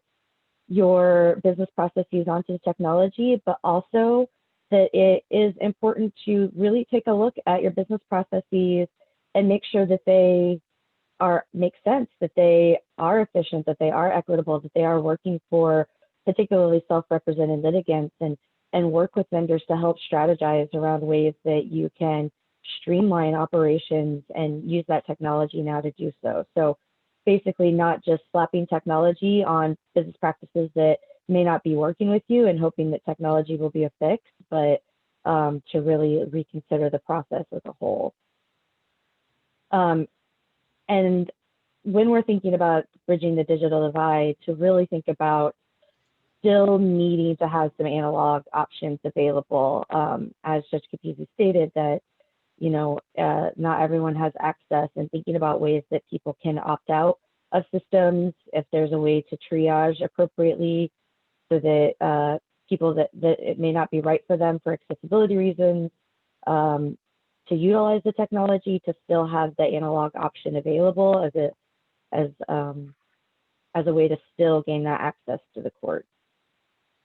your business processes onto the technology, but also that it is important to really take a look at your business processes and make sure that they make sense, that they are efficient, that they are equitable, that they are working for particularly self-represented litigants, and work with vendors to help strategize around ways that you can streamline operations and use that technology now to do so. So basically not just slapping technology on business practices that may not be working with you and hoping that technology will be a fix, but to really reconsider the process as a whole. And when we're thinking about bridging the digital divide, to really think about still needing to have some analog options available. As Judge Capizzi stated, that not everyone has access, and thinking about ways that people can opt out of systems, if there's a way to triage appropriately so that people that it may not be right for them for accessibility reasons, to utilize the technology, to still have the analog option available as a way to still gain that access to the court.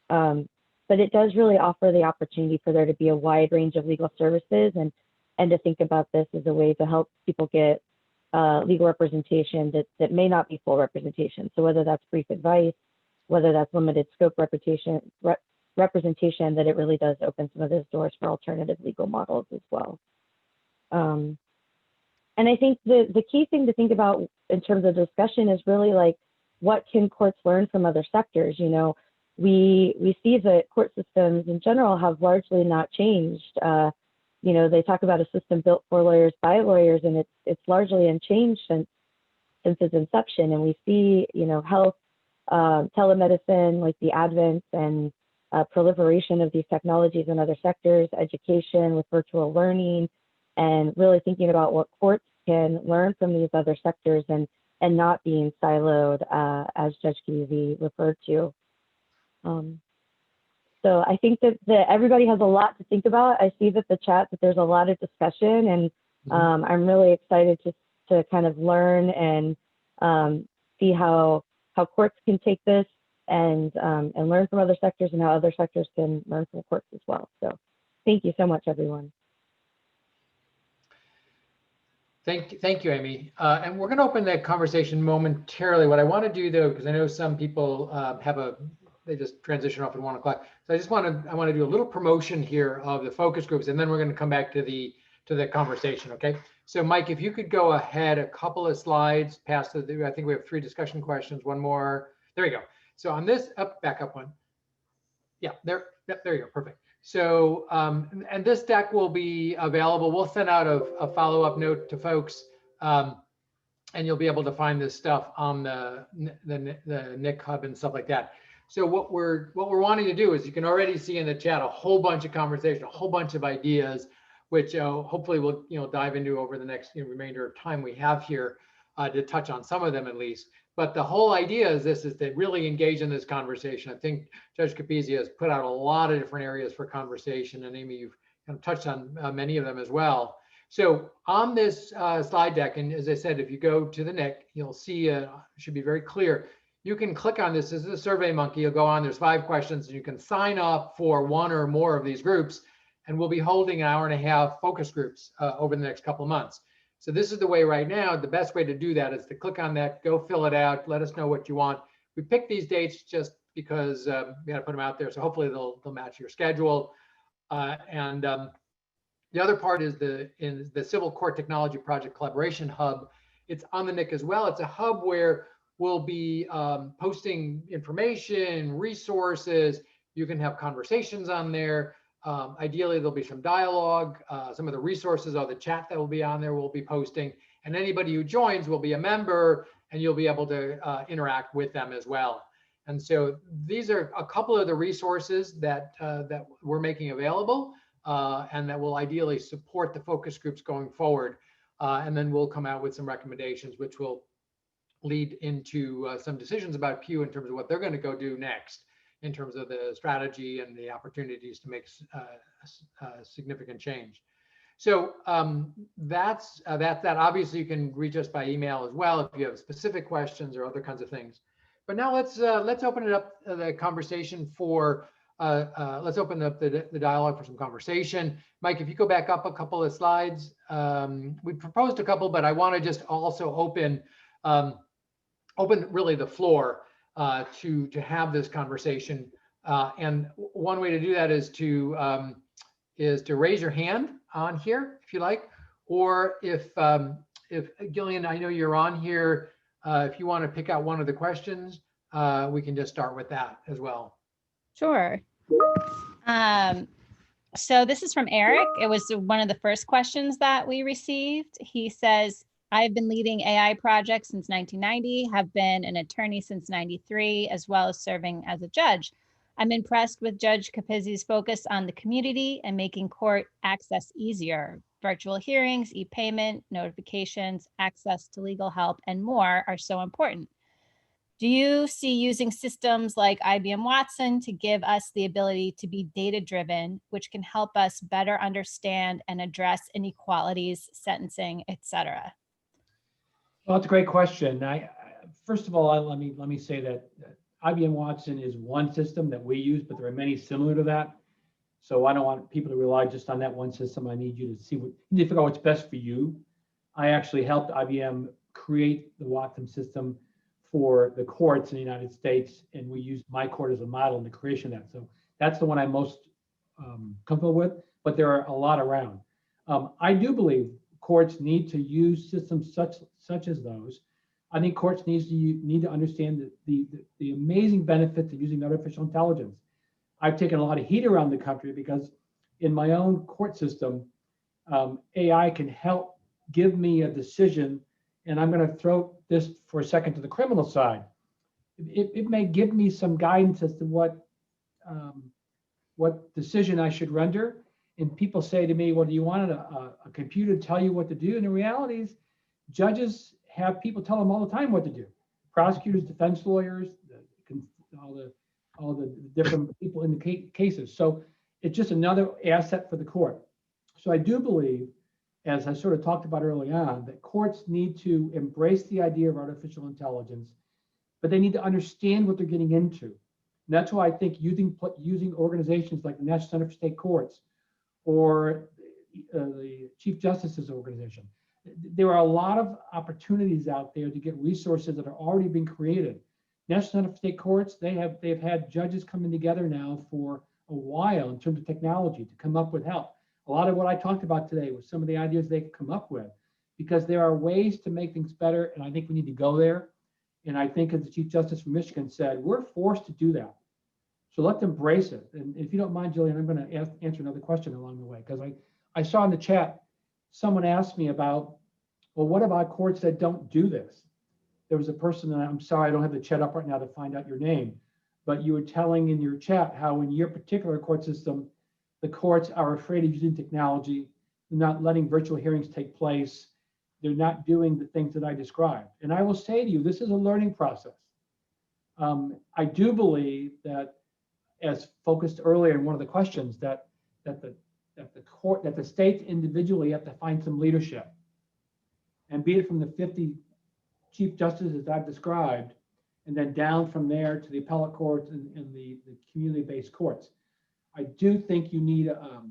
But it does really offer the opportunity for there to be a wide range of legal services, and to think about this as a way to help people get legal representation that may not be full representation. So whether that's brief advice, whether that's limited scope representation, that it really does open some of those doors for alternative legal models as well. And I think the key thing to think about in terms of discussion is really like, what can courts learn from other sectors? We see that court systems in general have largely not changed. They talk about a system built for lawyers by lawyers, and it's largely unchanged since its inception. And we see, health, telemedicine, like the advent and proliferation of these technologies in other sectors, education with virtual learning, and really thinking about what courts can learn from these other sectors and not being siloed, as Judge Capizzi referred to. So I think that everybody has a lot to think about. I see that the chat, that there's a lot of discussion, and I'm really excited to kind of learn and see how courts can take this and learn from other sectors and how other sectors can learn from courts as well. So thank you so much, everyone. Thank you, Amy. And we're going to open that conversation momentarily. What I want to do, though, because I know some people they just transition off at 1 o'clock. So I want to do a little promotion here of the focus groups, and then we're going to come back to the conversation. Okay. So Mike, if you could go ahead a couple of slides past I think we have 3 discussion questions. One more. There you go. So on this back up one. Yeah, there you go. Perfect. So, and this deck will be available. We'll send out a follow-up note to folks, and you'll be able to find this stuff on the NIC Hub and stuff like that. So what we're wanting to do is, you can already see in the chat a whole bunch of conversation, a whole bunch of ideas, which hopefully we'll dive into over the next remainder of time we have here to touch on some of them at least. But the whole idea is to really engage in this conversation. I think Judge Capizzi has put out a lot of different areas for conversation, and Amy, you've kind of touched on many of them as well. So on this slide deck, and as I said, if you go to the NIC, you'll see it should be very clear. You can click on this. This is a Survey Monkey. You'll go on, there's 5 questions, and you can sign up for one or more of these groups, and we'll be holding 1.5 hour focus groups over the next couple of months. So this is the way right now. The best way to do that is to click on that, go fill it out, let us know what you want. We picked these dates just because we got to put them out there. So hopefully they'll match your schedule. The other part is the Civil Court Technology Project Collaboration Hub. It's on the NIC as well. It's a hub where we'll be posting information, resources. You can have conversations on there. Ideally, there'll be some dialogue. Some of the resources or the chat that will be on there we'll be posting. And anybody who joins will be a member, and you'll be able to interact with them as well. And so these are a couple of the resources that we're making available and that will ideally support the focus groups going forward. And then we'll come out with some recommendations, which will lead into some decisions about Pew in terms of what they're going to go do next, in terms of the strategy and the opportunities to make significant change. So that's that. Obviously, you can reach us by email as well if you have specific questions or other kinds of things. But now let's open it up, the conversation for, let's open up the dialogue for some conversation. Mike, if you go back up a couple of slides, we proposed a couple, but I want to just also open really the floor to have this conversation. And one way to do that is to raise your hand on here, if you like, or if Gillian, I know you're on here, if you want to pick out one of the questions, we can just start with that as well. Sure. So this is from Eric. It was one of the first questions that we received. He says, I've been leading AI projects since 1990, have been an attorney since 93, as well as serving as a judge. I'm impressed with Judge Capizzi's focus on the community and making court access easier. Virtual hearings, e-payment, notifications, access to legal help, and more are so important. Do you see using systems like IBM Watson to give us the ability to be data-driven, which can help us better understand and address inequalities, sentencing, etc.? Well, that's a great question. First of all, let me say that IBM Watson is one system that we use, but there are many similar to that. So I don't want people to rely just on that one system. I need you to you need to figure out what's best for you. I actually helped IBM create the Watson system for the courts in the United States, and we used my court as a model in the creation of that. So that's the one I'm most comfortable with, but there are a lot around. I do believe courts need to use systems such as those. I think courts need to understand the amazing benefits of using artificial intelligence. I've taken a lot of heat around the country because in my own court system, AI can help give me a decision, and I'm going to throw this for a second to the criminal side. It may give me some guidance as to what decision I should render. And people say to me, well, do you want a computer to tell you what to do? And the reality is judges have people tell them all the time what to do. Prosecutors, defense lawyers, all the different people in the cases. So it's just another asset for the court. So I do believe, as I sort of talked about early on, that courts need to embrace the idea of artificial intelligence but they need to understand what they're getting into. And that's why I think using organizations like the National Center for State Courts or the Chief Justice's organization, there are a lot of opportunities out there to get resources that are already being created. National Center for State Courts, they've had judges coming together now for a while in terms of technology to come up with help. A lot of what I talked about today was some of the ideas they could come up with, because there are ways to make things better, and I think we need to go there. And I think, as the Chief Justice from Michigan said, we're forced to do that. So let's embrace it. And if you don't mind, Jillian, I'm going to answer another question along the way, because I saw in the chat, someone asked me about, well, what about courts that don't do this? There was a person, and I'm sorry, I don't have the chat up right now to find out your name, but you were telling in your chat how in your particular court system, the courts are afraid of using technology, they're not letting virtual hearings take place, they're not doing the things that I described. And I will say to you, this is a learning process. I do believe that, as focused earlier in one of the questions, that the states individually have to find some leadership, and be it from the 50 chief justices I've described, and then down from there to the appellate courts and the community-based courts. I do think you need a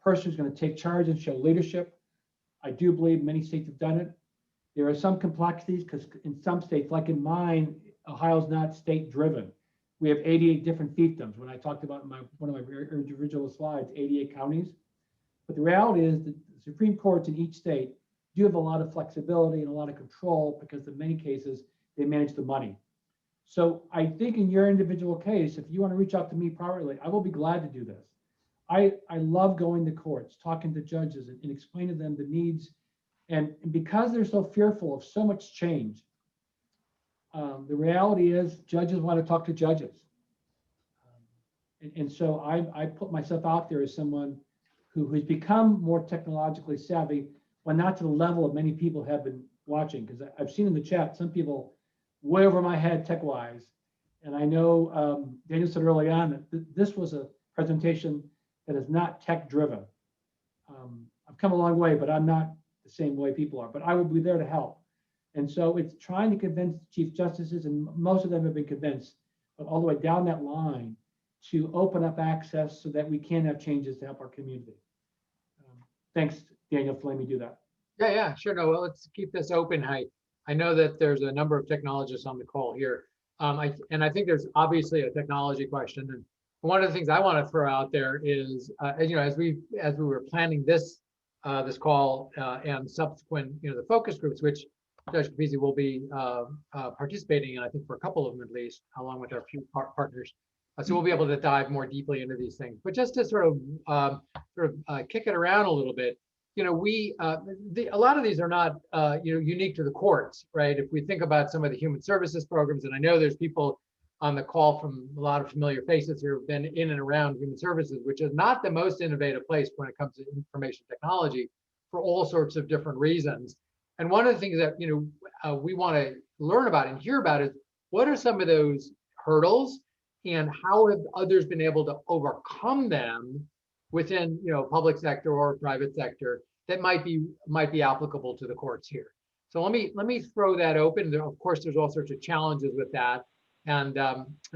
person who's going to take charge and show leadership. I do believe many states have done it. There are some complexities, because in some states, like in mine, Ohio's not state-driven. We have 88 different fiefdoms. When I talked about one of my original slides, 88 counties. But the reality is that the Supreme Courts in each state do have a lot of flexibility and a lot of control, because in many cases, they manage the money. So I think in your individual case, if you want to reach out to me privately, I will be glad to do this. I love going to courts, talking to judges and explaining to them the needs. And because they're so fearful of so much change, the reality is judges want to talk to judges. And so I put myself out there as someone who has become more technologically savvy, but not to the level of many people have been watching. Because I've seen in the chat, some people way over my head tech-wise. And I know Daniel said early on that this was a presentation that is not tech-driven. I've come a long way, but I'm not the same way people are. But I will be there to help. And so it's trying to convince chief justices, and most of them have been convinced, but all the way down that line, to open up access so that we can have changes to help our community. Thanks, Daniel, for letting me do that. Yeah, sure. No, well, let's keep this open. I know that there's a number of technologists on the call here. And I think there's obviously a technology question. And one of the things I want to throw out there is, as we were planning this call and subsequent, the focus groups, which Judge Capizzi will be participating in, I think for a couple of them at least, along with our few partners. So we'll be able to dive more deeply into these things. But just to sort of kick it around a little bit, a lot of these are not unique to the courts, right? If we think about some of the human services programs, and I know there's people on the call from a lot of familiar faces who have been in and around human services, which is not the most innovative place when it comes to information technology for all sorts of different reasons. And one of the things that we want to learn about and hear about is, what are some of those hurdles, and how have others been able to overcome them within public sector or private sector that might be applicable to the courts here. So let me throw that open. Of course, there's all sorts of challenges with that, and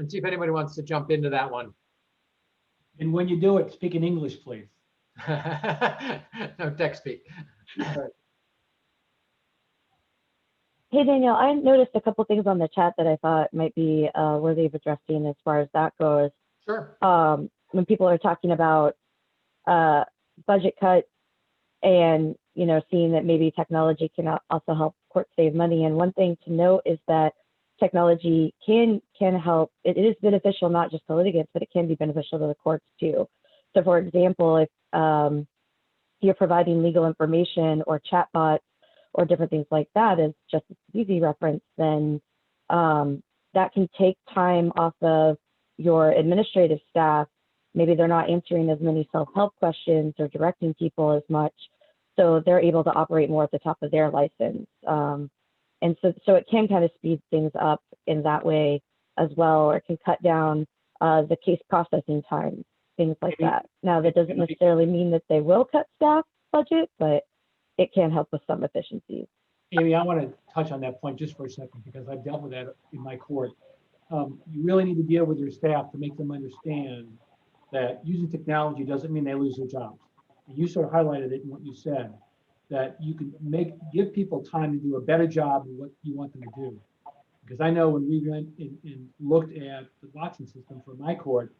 see if anybody wants to jump into that one. And when you do it, speak in English, please. No text speak. Hey, Daniel, I noticed a couple things on the chat that I thought might be worthy of addressing as far as that goes. Sure. When people are talking about budget cuts and, seeing that maybe technology can also help courts save money. And one thing to note is that technology can help. It is beneficial, not just to litigants, but it can be beneficial to the courts too. So for example, if you're providing legal information or chatbots or different things like that, as Justice Capizzi referenced, then that can take time off of your administrative staff. Maybe they're not answering as many self-help questions or directing people as much, so they're able to operate more at the top of their license. And so it can kind of speed things up in that way as well, or it can cut down the case processing time, things like that. Now, that doesn't necessarily mean that they will cut staff budget, but it can help with some efficiencies. Amy, I want to touch on that point just for a second because I've dealt with that in my court. You really need to deal with your staff to make them understand that using technology doesn't mean they lose their jobs. And you sort of highlighted it in what you said, that you can give people time to do a better job of what you want them to do. Because I know when we went and looked at the Watson system for my court,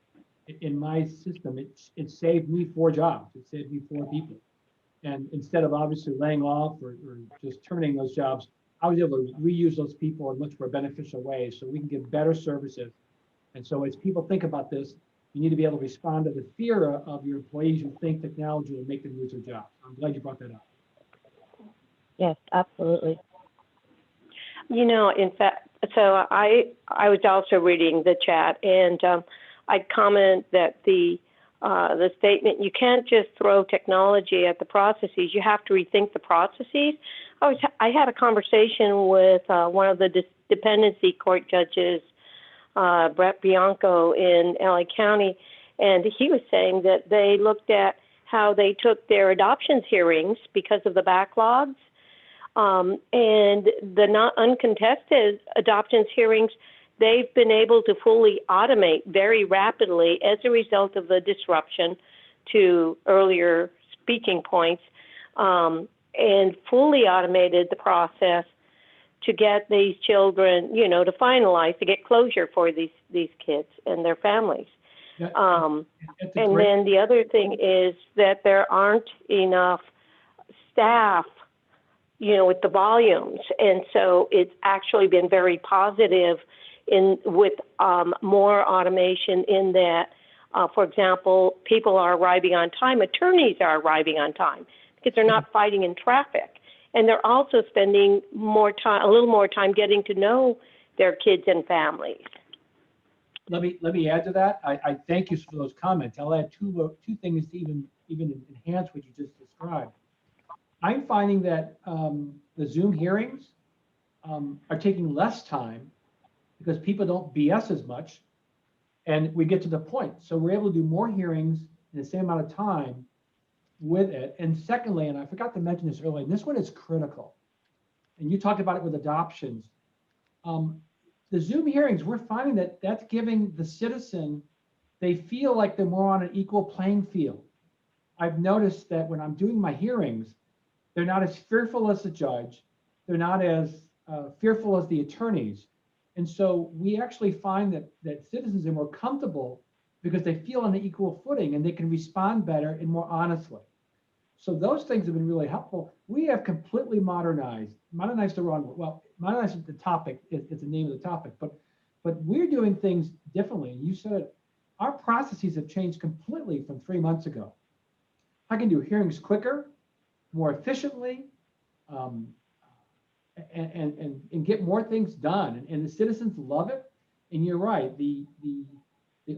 in my system, it saved me 4 jobs. It saved me 4 people. And instead of obviously laying off or just terminating those jobs, I was able to reuse those people in much more beneficial ways so we can give better services. And so as people think about this, you need to be able to respond to the fear of your employees who think technology will make them lose their jobs. I'm glad you brought that up. Yes, absolutely. You know, in fact, so I was also reading the chat, and I'd comment that the statement, you can't just throw technology at the processes, you have to rethink the processes. I had a conversation with one of the dependency court judges, Brett Bianco in LA County, and he was saying that they looked at how they took their adoptions hearings because of the backlogs, and the not uncontested adoptions hearings, they've been able to fully automate very rapidly as a result of the disruption to earlier speaking points, and fully automated the process to get these children, you know, to finalize, to get closure for these kids and their families. Yeah, And then the other thing is that there aren't enough staff, you know, with the volumes. And so it's actually been very positive with more automation in that, for example, people are arriving on time, attorneys are arriving on time because they're not fighting in traffic. And they're also spending more time, a little more time getting to know their kids and families. Let me add to that. I thank you for those comments. I'll add two things to even enhance what you just described. I'm finding that the Zoom hearings are taking less time because people don't BS as much, and we get to the point. So we're able to do more hearings in the same amount of time with it. And secondly, and I forgot to mention this earlier, and this one is critical, and you talked about it with adoptions. The Zoom hearings, we're finding that that's giving the citizen, they feel like they're more on an equal playing field. I've noticed that when I'm doing my hearings, they're not as fearful as the judge. They're not as fearful as the attorneys. And so we actually find that citizens are more comfortable because they feel on an equal footing and they can respond better and more honestly. So those things have been really helpful. We have completely modernized the wrong word. Well, modernized the topic is the name of the topic, but we're doing things differently. And you said it, our processes have changed completely from 3 months ago. I can do hearings quicker, more efficiently, and get more things done. And the citizens love it. And you're right, the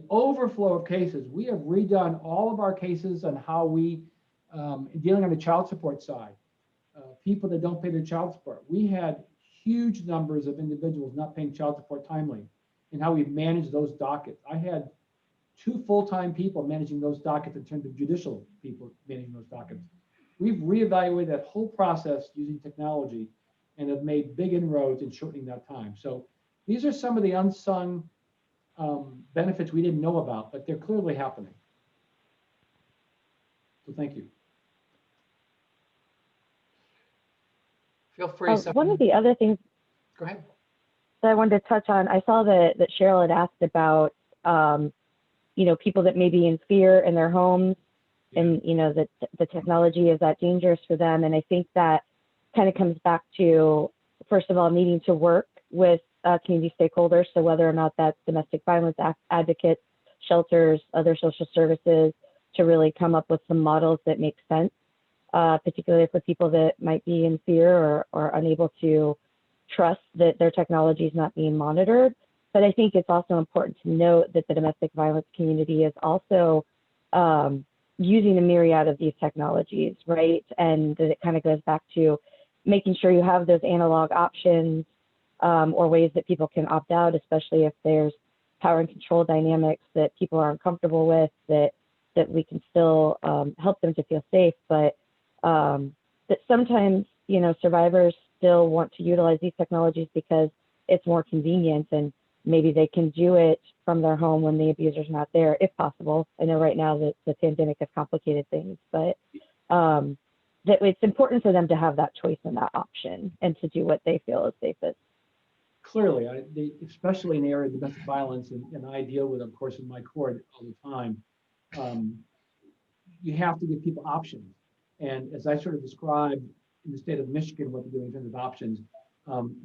overflow of cases, we have redone all of our cases on how we, dealing on the child support side, people that don't pay their child support. We had huge numbers of individuals not paying child support timely and how we manage those dockets. I had 2 full-time people managing those dockets in terms of judicial people managing those dockets. We've reevaluated that whole process using technology and have made big inroads in shortening that time. So these are some of the unsung benefits we didn't know about, but they're clearly happening. So thank you. Feel free. One of the other things Go ahead. that I wanted to touch on, I saw that Cheryl had asked about, you know, people that may be in fear in their homes, and you know that the technology is that dangerous for them. And I think that kind of comes back to, first of all, needing to work with community stakeholders. So whether or not that's domestic violence advocates, shelters, other social services, to really come up with some models that make sense, particularly for people that might be in fear or unable to trust that their technology is not being monitored. But I think it's also important to note that the domestic violence community is also using a myriad of these technologies, right? And that it kind of goes back to making sure you have those analog options or ways that people can opt out, especially if there's power and control dynamics that people are uncomfortable with, that we can still help them to feel safe. But that sometimes, you know, survivors still want to utilize these technologies because it's more convenient, and maybe they can do it from their home when the abuser's not there, if possible. I know right now that the pandemic has complicated things, but that it's important for them to have that choice and that option and to do what they feel is safest. Clearly, especially in the area of domestic violence, and I deal with, of course, in my court all the time, you have to give people options. And as I sort of described in the state of Michigan, what they're doing in terms of options,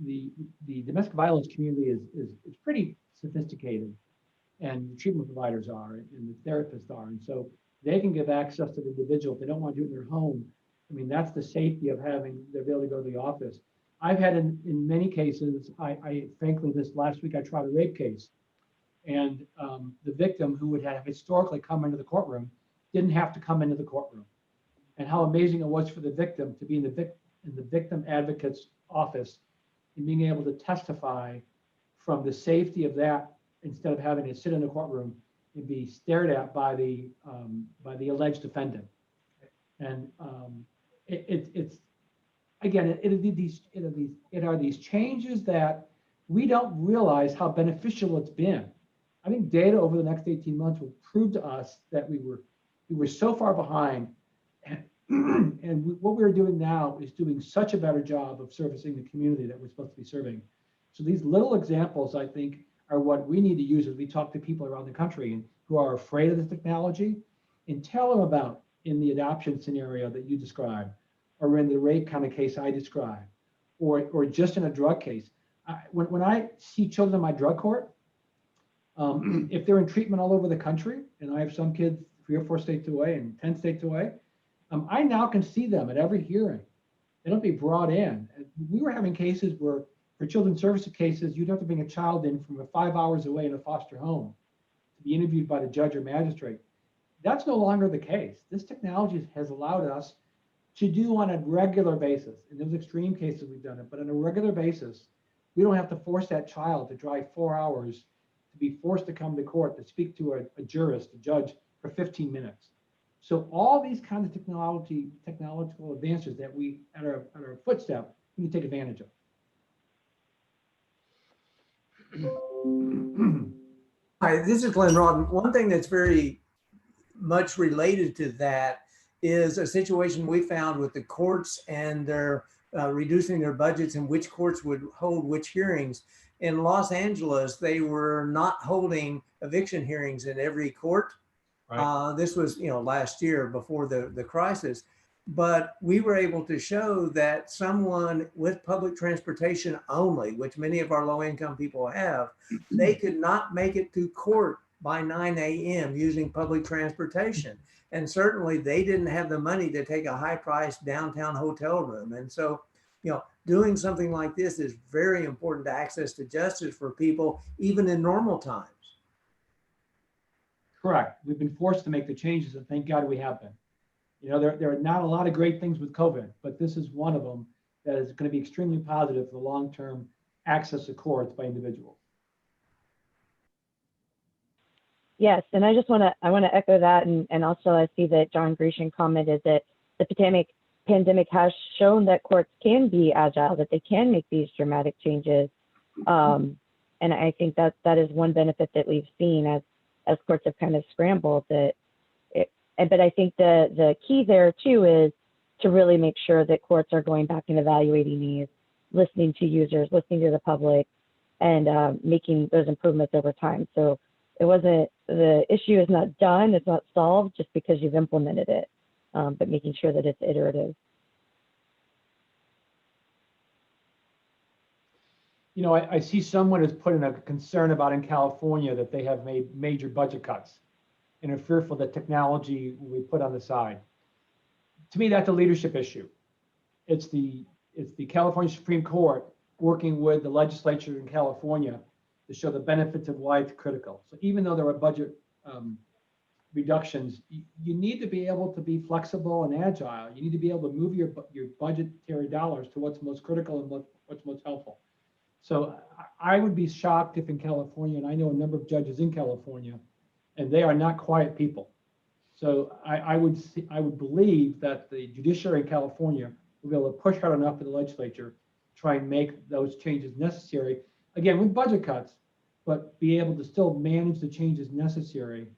the domestic violence community is pretty sophisticated, and the treatment providers are, and the therapists are. And so they can give access to the individual if they don't want to do it in their home. I mean, that's the safety of having the ability to go to the office. I've had in many cases, I frankly, this last week, I tried a rape case, and the victim, who would have historically come into the courtroom, didn't have to come into the courtroom. And how amazing it was for the victim to be in the victim advocate's office and being able to testify from the safety of that, instead of having to sit in the courtroom and be stared at by the alleged defendant. And it's again, it are these changes that we don't realize how beneficial it's been. I think data over the next 18 months will prove to us that we were so far behind, and what we're doing now is doing such a better job of servicing the community that we're supposed to be serving. So these little examples, I think, are what we need to use as we talk to people around the country and who are afraid of this technology, and tell them about in the adoption scenario that you described, or in the rape kind of case I described, or just in a drug case. When I see children in my drug court, if they're in treatment all over the country, and I have some kids 3 or 4 states away and 10 states away, I now can see them at every hearing. They don't be brought in. We were having cases where, for children's services cases, you'd have to bring a child in from 5 hours away in a foster home to be interviewed by the judge or magistrate. That's no longer the case. This technology has allowed us to do on a regular basis. In those extreme cases, we've done it, but on a regular basis, we don't have to force that child to drive 4 hours to be forced to come to court to speak to a jurist, a judge, for 15 minutes. So all these kinds of technological advances that we, at our footstep, we can take advantage of. Hi, this is Glenn Rodden. One thing that's very much related to that is a situation we found with the courts and their reducing their budgets and which courts would hold which hearings. In Los Angeles, they were not holding eviction hearings in every court. Right. This was, last year before the crisis, but we were able to show that someone with public transportation only, which many of our low-income people have, they could not make it to court by 9 a.m. using public transportation. And certainly they didn't have the money to take a high-priced downtown hotel room. And so, doing something like this is very important to access to justice for people, even in normal times. Correct. We've been forced to make the changes, and thank God we have been. There are not a lot of great things with COVID, but this is one of them that is going to be extremely positive for the long-term access to courts by individuals. Yes, and I want to echo that, and also I see that John Grecian commented that the pandemic has shown that courts can be agile, that they can make these dramatic changes, and I think that is one benefit that we've seen as courts have kind of scrambled. But I think the key there too is to really make sure that courts are going back and evaluating these, listening to users, listening to the public, and making those improvements over time. So the issue is not done, it's not solved just because you've implemented it, but making sure that it's iterative. I see someone has put in a concern about in California that they have made major budget cuts and are fearful that technology will be put on the side. To me, that's a leadership issue. It's the California Supreme Court working with the legislature in California to show the benefits of why it's critical. So even though there are budget reductions, you need to be able to be flexible and agile. You need to be able to move your budgetary dollars to what's most critical and what's most helpful. So I would be shocked if in California, and I know a number of judges in California, and they are not quiet people. So I would believe that the judiciary in California will be able to push hard enough for the legislature try and make those changes necessary, again, with budget cuts, but be able to still manage the changes necessary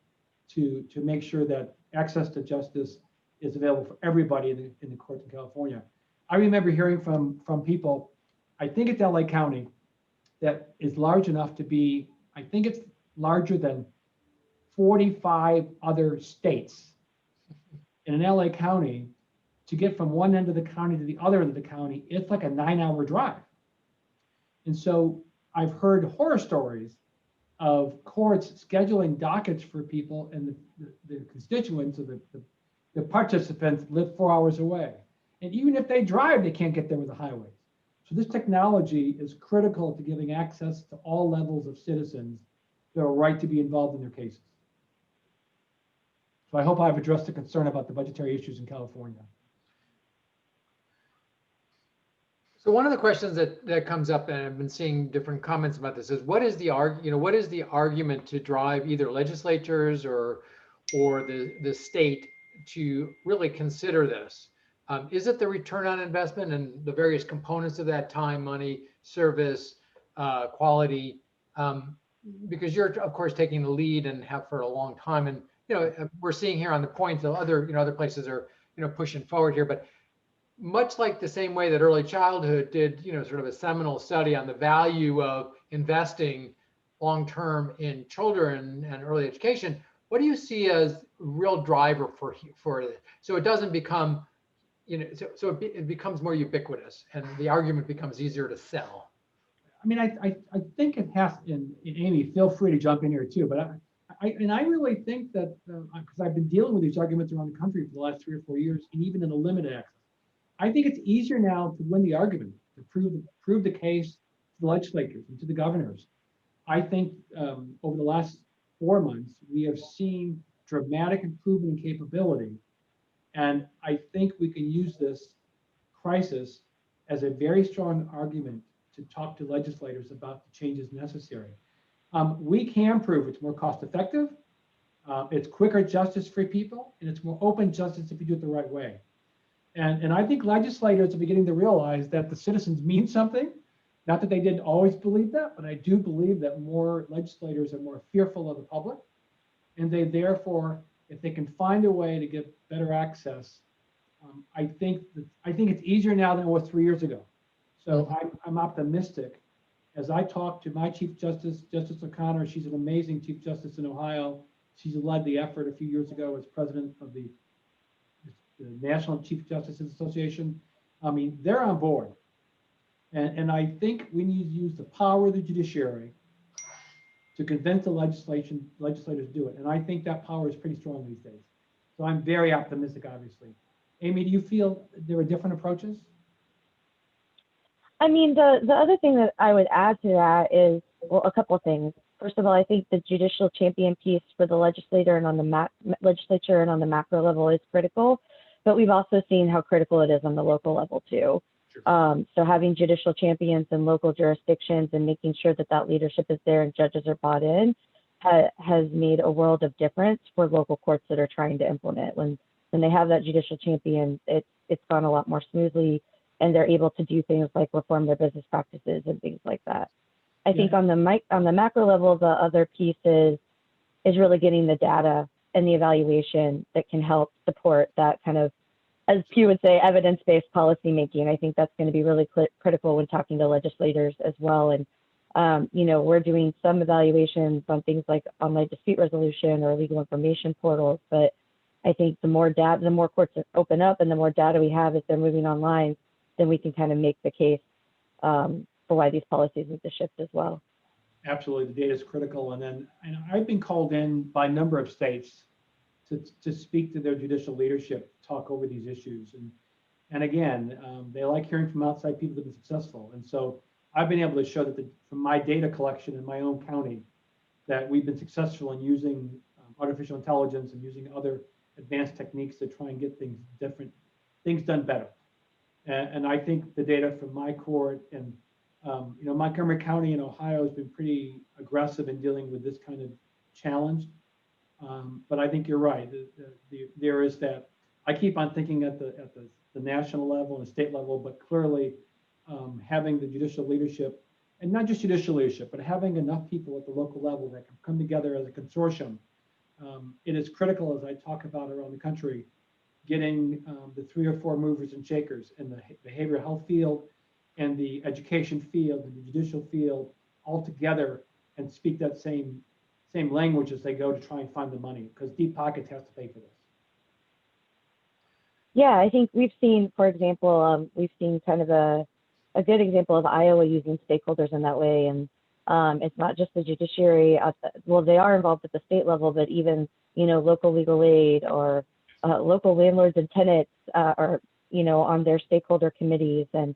to make sure that access to justice is available for everybody in the courts in California. I remember hearing from people, I think it's LA County, that is large enough to be, I think it's larger than 45 other states. In an LA County, to get from one end of the county to the other end of the county, it's like a 9-hour drive. And so I've heard horror stories of courts scheduling dockets for people, and the constituents or the participants live 4 hours away. And even if they drive, they can't get there with the highways. So this technology is critical to giving access to all levels of citizens who have a right to be involved in their cases. So I hope I've addressed the concern about the budgetary issues in California. So one of the questions that comes up, and I've been seeing different comments about this, is what is the argument to drive either legislatures or the state to really consider this? Is it the return on investment and the various components of that: time, money, service, quality? Because you're of course taking the lead and have for a long time, and we're seeing here on the points that other places are pushing forward here, but much like the same way that early childhood did, sort of a seminal study on the value of investing long-term in children and early education, what do you see as real driver for it? So it doesn't become, it becomes more ubiquitous and the argument becomes easier to sell. I mean, I think it has, and Amy, feel free to jump in here too, but I really think that, because I've been dealing with these arguments around the country for the last 3 or 4 years, and even in the limited access, I think it's easier now to win the argument, to prove the case to the legislators and to the governors. I think over the last 4 months, we have seen dramatic improvement in capability. And I think we can use this crisis as a very strong argument to talk to legislators about the changes necessary. We can prove it's more cost effective, it's quicker justice for people, and it's more open justice if you do it the right way. And I think legislators are beginning to realize that the citizens mean something. Not that they didn't always believe that, but I do believe that more legislators are more fearful of the public. And they therefore, if they can find a way to get better access, I think it's easier now than it was 3 years ago. So I'm optimistic. As I talk to my Chief Justice, Justice O'Connor, she's an amazing Chief Justice in Ohio. She's led the effort a few years ago as president of the National Chief Justices Association. I mean, they're on board. And I think we need to use the power of the judiciary to convince the legislators to do it. And I think that power is pretty strong these days. So I'm very optimistic, obviously. Amy, do you feel there are different approaches? I mean, the other thing that I would add to that is, well, a couple of things. First of all, I think the judicial champion piece for the legislature and on the macro level is critical, but we've also seen how critical it is on the local level too. Sure. So having judicial champions in local jurisdictions and making sure that that leadership is there and judges are bought in has made a world of difference for local courts that are trying to implement. When they have that judicial champion, it's gone a lot more smoothly, and they're able to do things like reform their business practices and things like that. I think on the macro level, the other piece is really getting the data and the evaluation that can help support that kind of, as Pew would say, evidence-based policymaking. I think that's going to be really critical when talking to legislators as well. And we're doing some evaluations on things like online dispute resolution or legal information portals, but I think the more data, the more courts open up and the more data we have as they're moving online, then we can kind of make the case for why these policies need to shift as well. Absolutely, the data is critical. And I've been called in by a number of states to speak to their judicial leadership, talk over these issues. And again, they like hearing from outside people that have been successful. And so I've been able to show that from my data collection in my own county, that we've been successful in using artificial intelligence and using other advanced techniques to try and get things done better. And I think the data from my court and Montgomery County in Ohio has been pretty aggressive in dealing with this kind of challenge. But I think you're right. There is that. I keep on thinking at the national level and the state level, but clearly having the judicial leadership, and not just judicial leadership, but having enough people at the local level that can come together as a consortium. It is critical, as I talk about around the country, getting the 3 or 4 movers and shakers in the behavioral health field and the education field and the judicial field all together and speak that same language as they go to try and find the money, because deep pockets has to pay for this. Yeah, I think we've seen, for example, we've seen kind of a good example of Iowa using stakeholders in that way. And it's not just the judiciary, well, they are involved at the state level, but even, local legal aid or local landlords and tenants are, on their stakeholder committees. And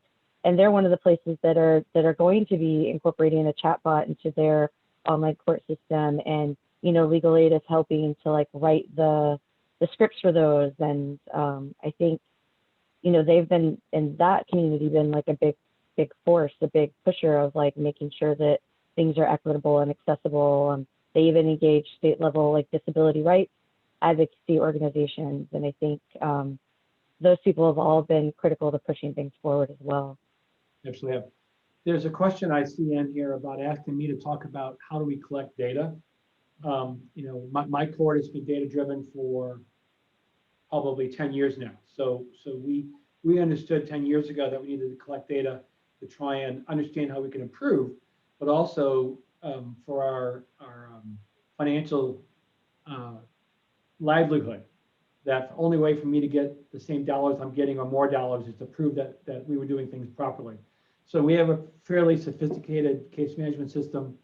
they're one of the places that are going to be incorporating a chatbot into their online court system. And, legal aid is helping to like write the scripts for those. And I think, they've been in that community been like a big force, a big pusher of like making sure that things are equitable and accessible. They even engage state level like disability rights advocacy organizations. And I think those people have all been critical to pushing things forward as well. Absolutely. There's a question I see in here about asking me to talk about how do we collect data. My court has been data driven for probably 10 years now. So we understood 10 years ago that we needed to collect data to try and understand how we can improve, but also for our financial livelihood. That the only way for me to get the same dollars I'm getting or more dollars is to prove that we were doing things properly. So we have a fairly sophisticated case management system.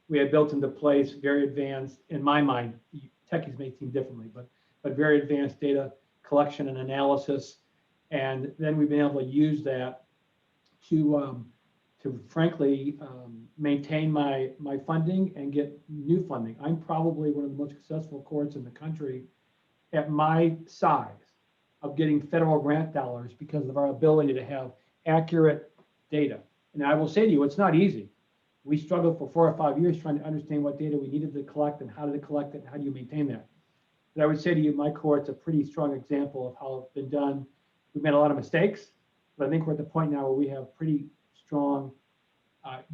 We have built into place, very advanced, in my mind, techies may seem differently, but very advanced data collection and analysis. And then we've been able to use that to frankly maintain my funding and get new funding. I'm probably one of the most successful courts in the country at my size of getting federal grant dollars because of our ability to have accurate data. And I will say to you, it's not easy. We struggled for 4 or 5 years trying to understand what data we needed to collect and how to collect it and how do you maintain that. But I would say to you, my court's a pretty strong example of how it's been done. We've made a lot of mistakes, but I think we're at the point now where we have pretty strong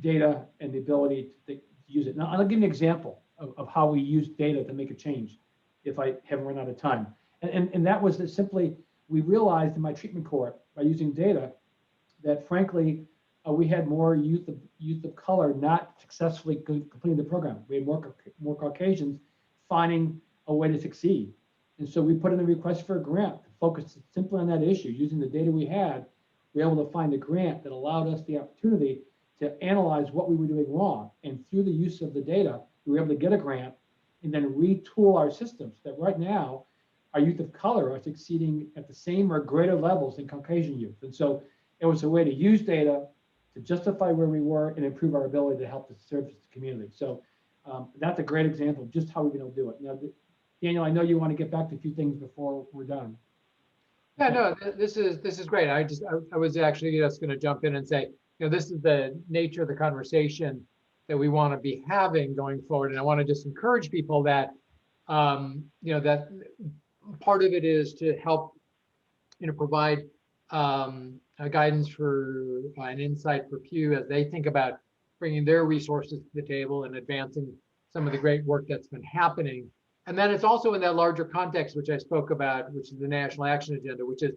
data and the ability to use it. Now, I'll give you an example of how we use data to make a change if I haven't run out of time. And that was that simply, we realized in my treatment court by using data that frankly, we had more youth of color not successfully completing the program. We had more Caucasians finding a way to succeed. And so we put in a request for a grant to focus simply on that issue. Using the data we had, we were able to find a grant that allowed us the opportunity to analyze what we were doing wrong. And through the use of the data, we were able to get a grant and then retool our systems that right now, our youth of color are succeeding at the same or greater levels than Caucasian youth. And so it was a way to use data to justify where we were and improve our ability to help the service the community. So that's a great example of just how we're going to do it. Now, Daniel, I know you want to get back to a few things before we're done. Yeah, no, this is great. I was actually just going to jump in and say, this is the nature of the conversation that we want to be having going forward. And I want to just encourage people that, that part of it is to help, provide guidance for an insight for Pew as they think about bringing their resources to the table and advancing some of the great work that's been happening. And then it's also in that larger context, which I spoke about, which is the National Action Agenda, which is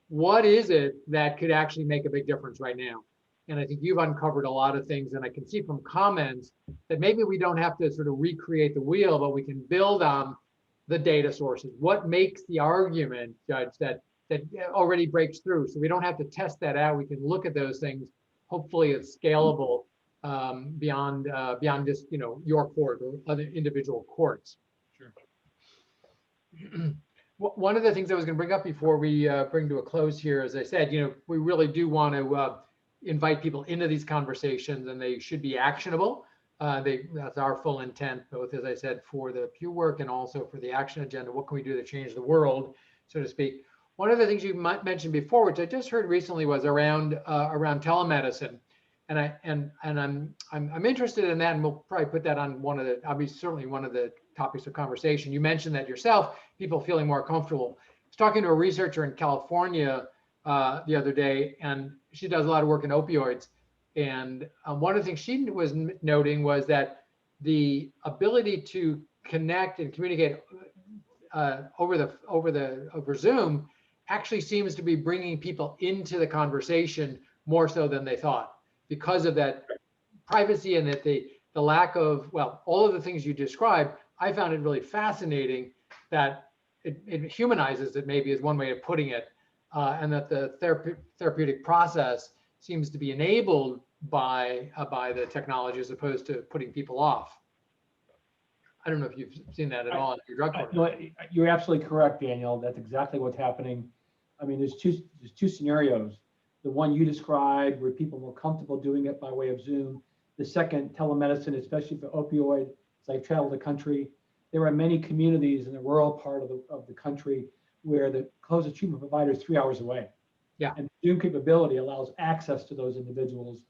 what is it that could actually make a big difference right now? And I think you've uncovered a lot of things, and I can see from comments that maybe we don't have to sort of recreate the wheel, but we can build on the data sources. What makes the argument, Judge, that already breaks through? So we don't have to test that out. We can look at those things. Hopefully it's scalable beyond just, your court or other individual courts. Sure. One of the things I was going to bring up before we bring to a close here, as I said, we really do want to invite people into these conversations, and they should be actionable. That's our full intent, both, as I said, for the Pew work and also for the action agenda. What can we do to change the world, so to speak? One of the things you might mention before, which I just heard recently, was around telemedicine, and I'm interested in that, and we'll probably put that on certainly one of the topics of conversation. You mentioned that yourself, people feeling more comfortable. I was talking to a researcher in California the other day, and she does a lot of work in opioids. And one of the things she was noting was that the ability to connect and communicate over Zoom actually seems to be bringing people into the conversation more so than they thought, because of that privacy and that the lack of, well, all of the things you described. I found it really fascinating that it humanizes it, maybe is one way of putting it, and that the therapeutic process seems to be enabled by the technology as opposed to putting people off. I don't know if you've seen that at all in your drug court. No, you're absolutely correct, Daniel. That's exactly what's happening. I mean, there's two scenarios. The one you described, where people were comfortable doing it by way of Zoom. The second, telemedicine, especially for opioid. As I travel the country, there are many communities in the rural part of the country where the closest treatment provider is 3 hours away. Yeah. And Zoom capability allows access to those individuals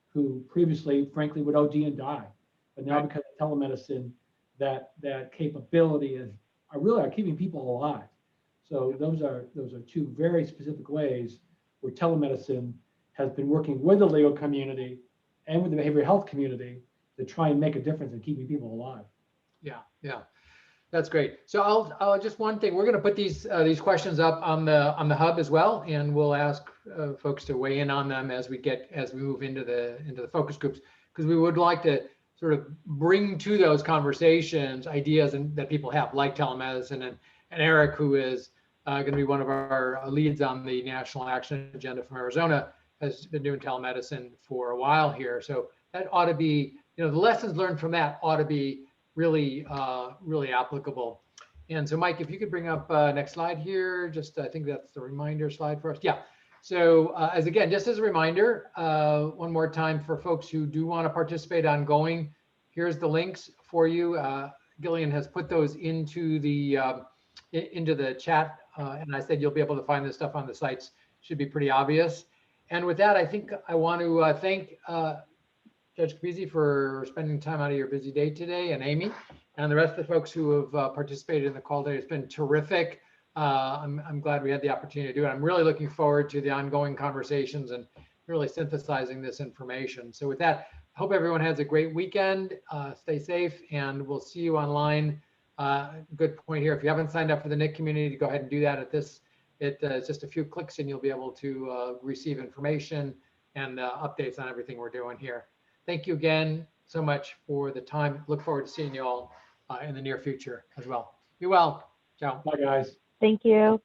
who previously, frankly, would OD and die. But now, because of telemedicine, that capability are keeping people alive. So those are two very specific ways where telemedicine has been working with the legal community and with the behavioral health community to try and make a difference in keeping people alive. Yeah, that's great. So I'll just one thing. We're going to put these questions up on the hub as well, and we'll ask folks to weigh in on them as we move into the focus groups, because we would like to sort of bring to those conversations ideas that people have, like telemedicine, and Eric, who is going to be one of our leads on the National Action Agenda from Arizona, has been doing telemedicine for a while here. So that ought to be, the lessons learned from that ought to be really applicable. And so, Mike, if you could bring up next slide here, I think that's the reminder slide for us. Yeah. So just as a reminder, one more time for folks who do want to participate ongoing, here's the links for you. Gillian has put those into the chat, and I said you'll be able to find this stuff on the sites. Should be pretty obvious. And with that, I think I want to thank Judge Capizzi for spending time out of your busy day today, and Amy, and the rest of the folks who have participated in the call today. It's been terrific. I'm glad we had the opportunity to do it. I'm really looking forward to the ongoing conversations and really synthesizing this information. So with that, I hope everyone has a great weekend. Stay safe, and we'll see you online. Good point here. If you haven't signed up for the NIC community, go ahead and do that at this. It's just a few clicks and you'll be able to receive information and updates on everything we're doing here. Thank you again so much for the time. Look forward to seeing you all in the near future as well. Be well. Ciao. Bye, guys. Thank you.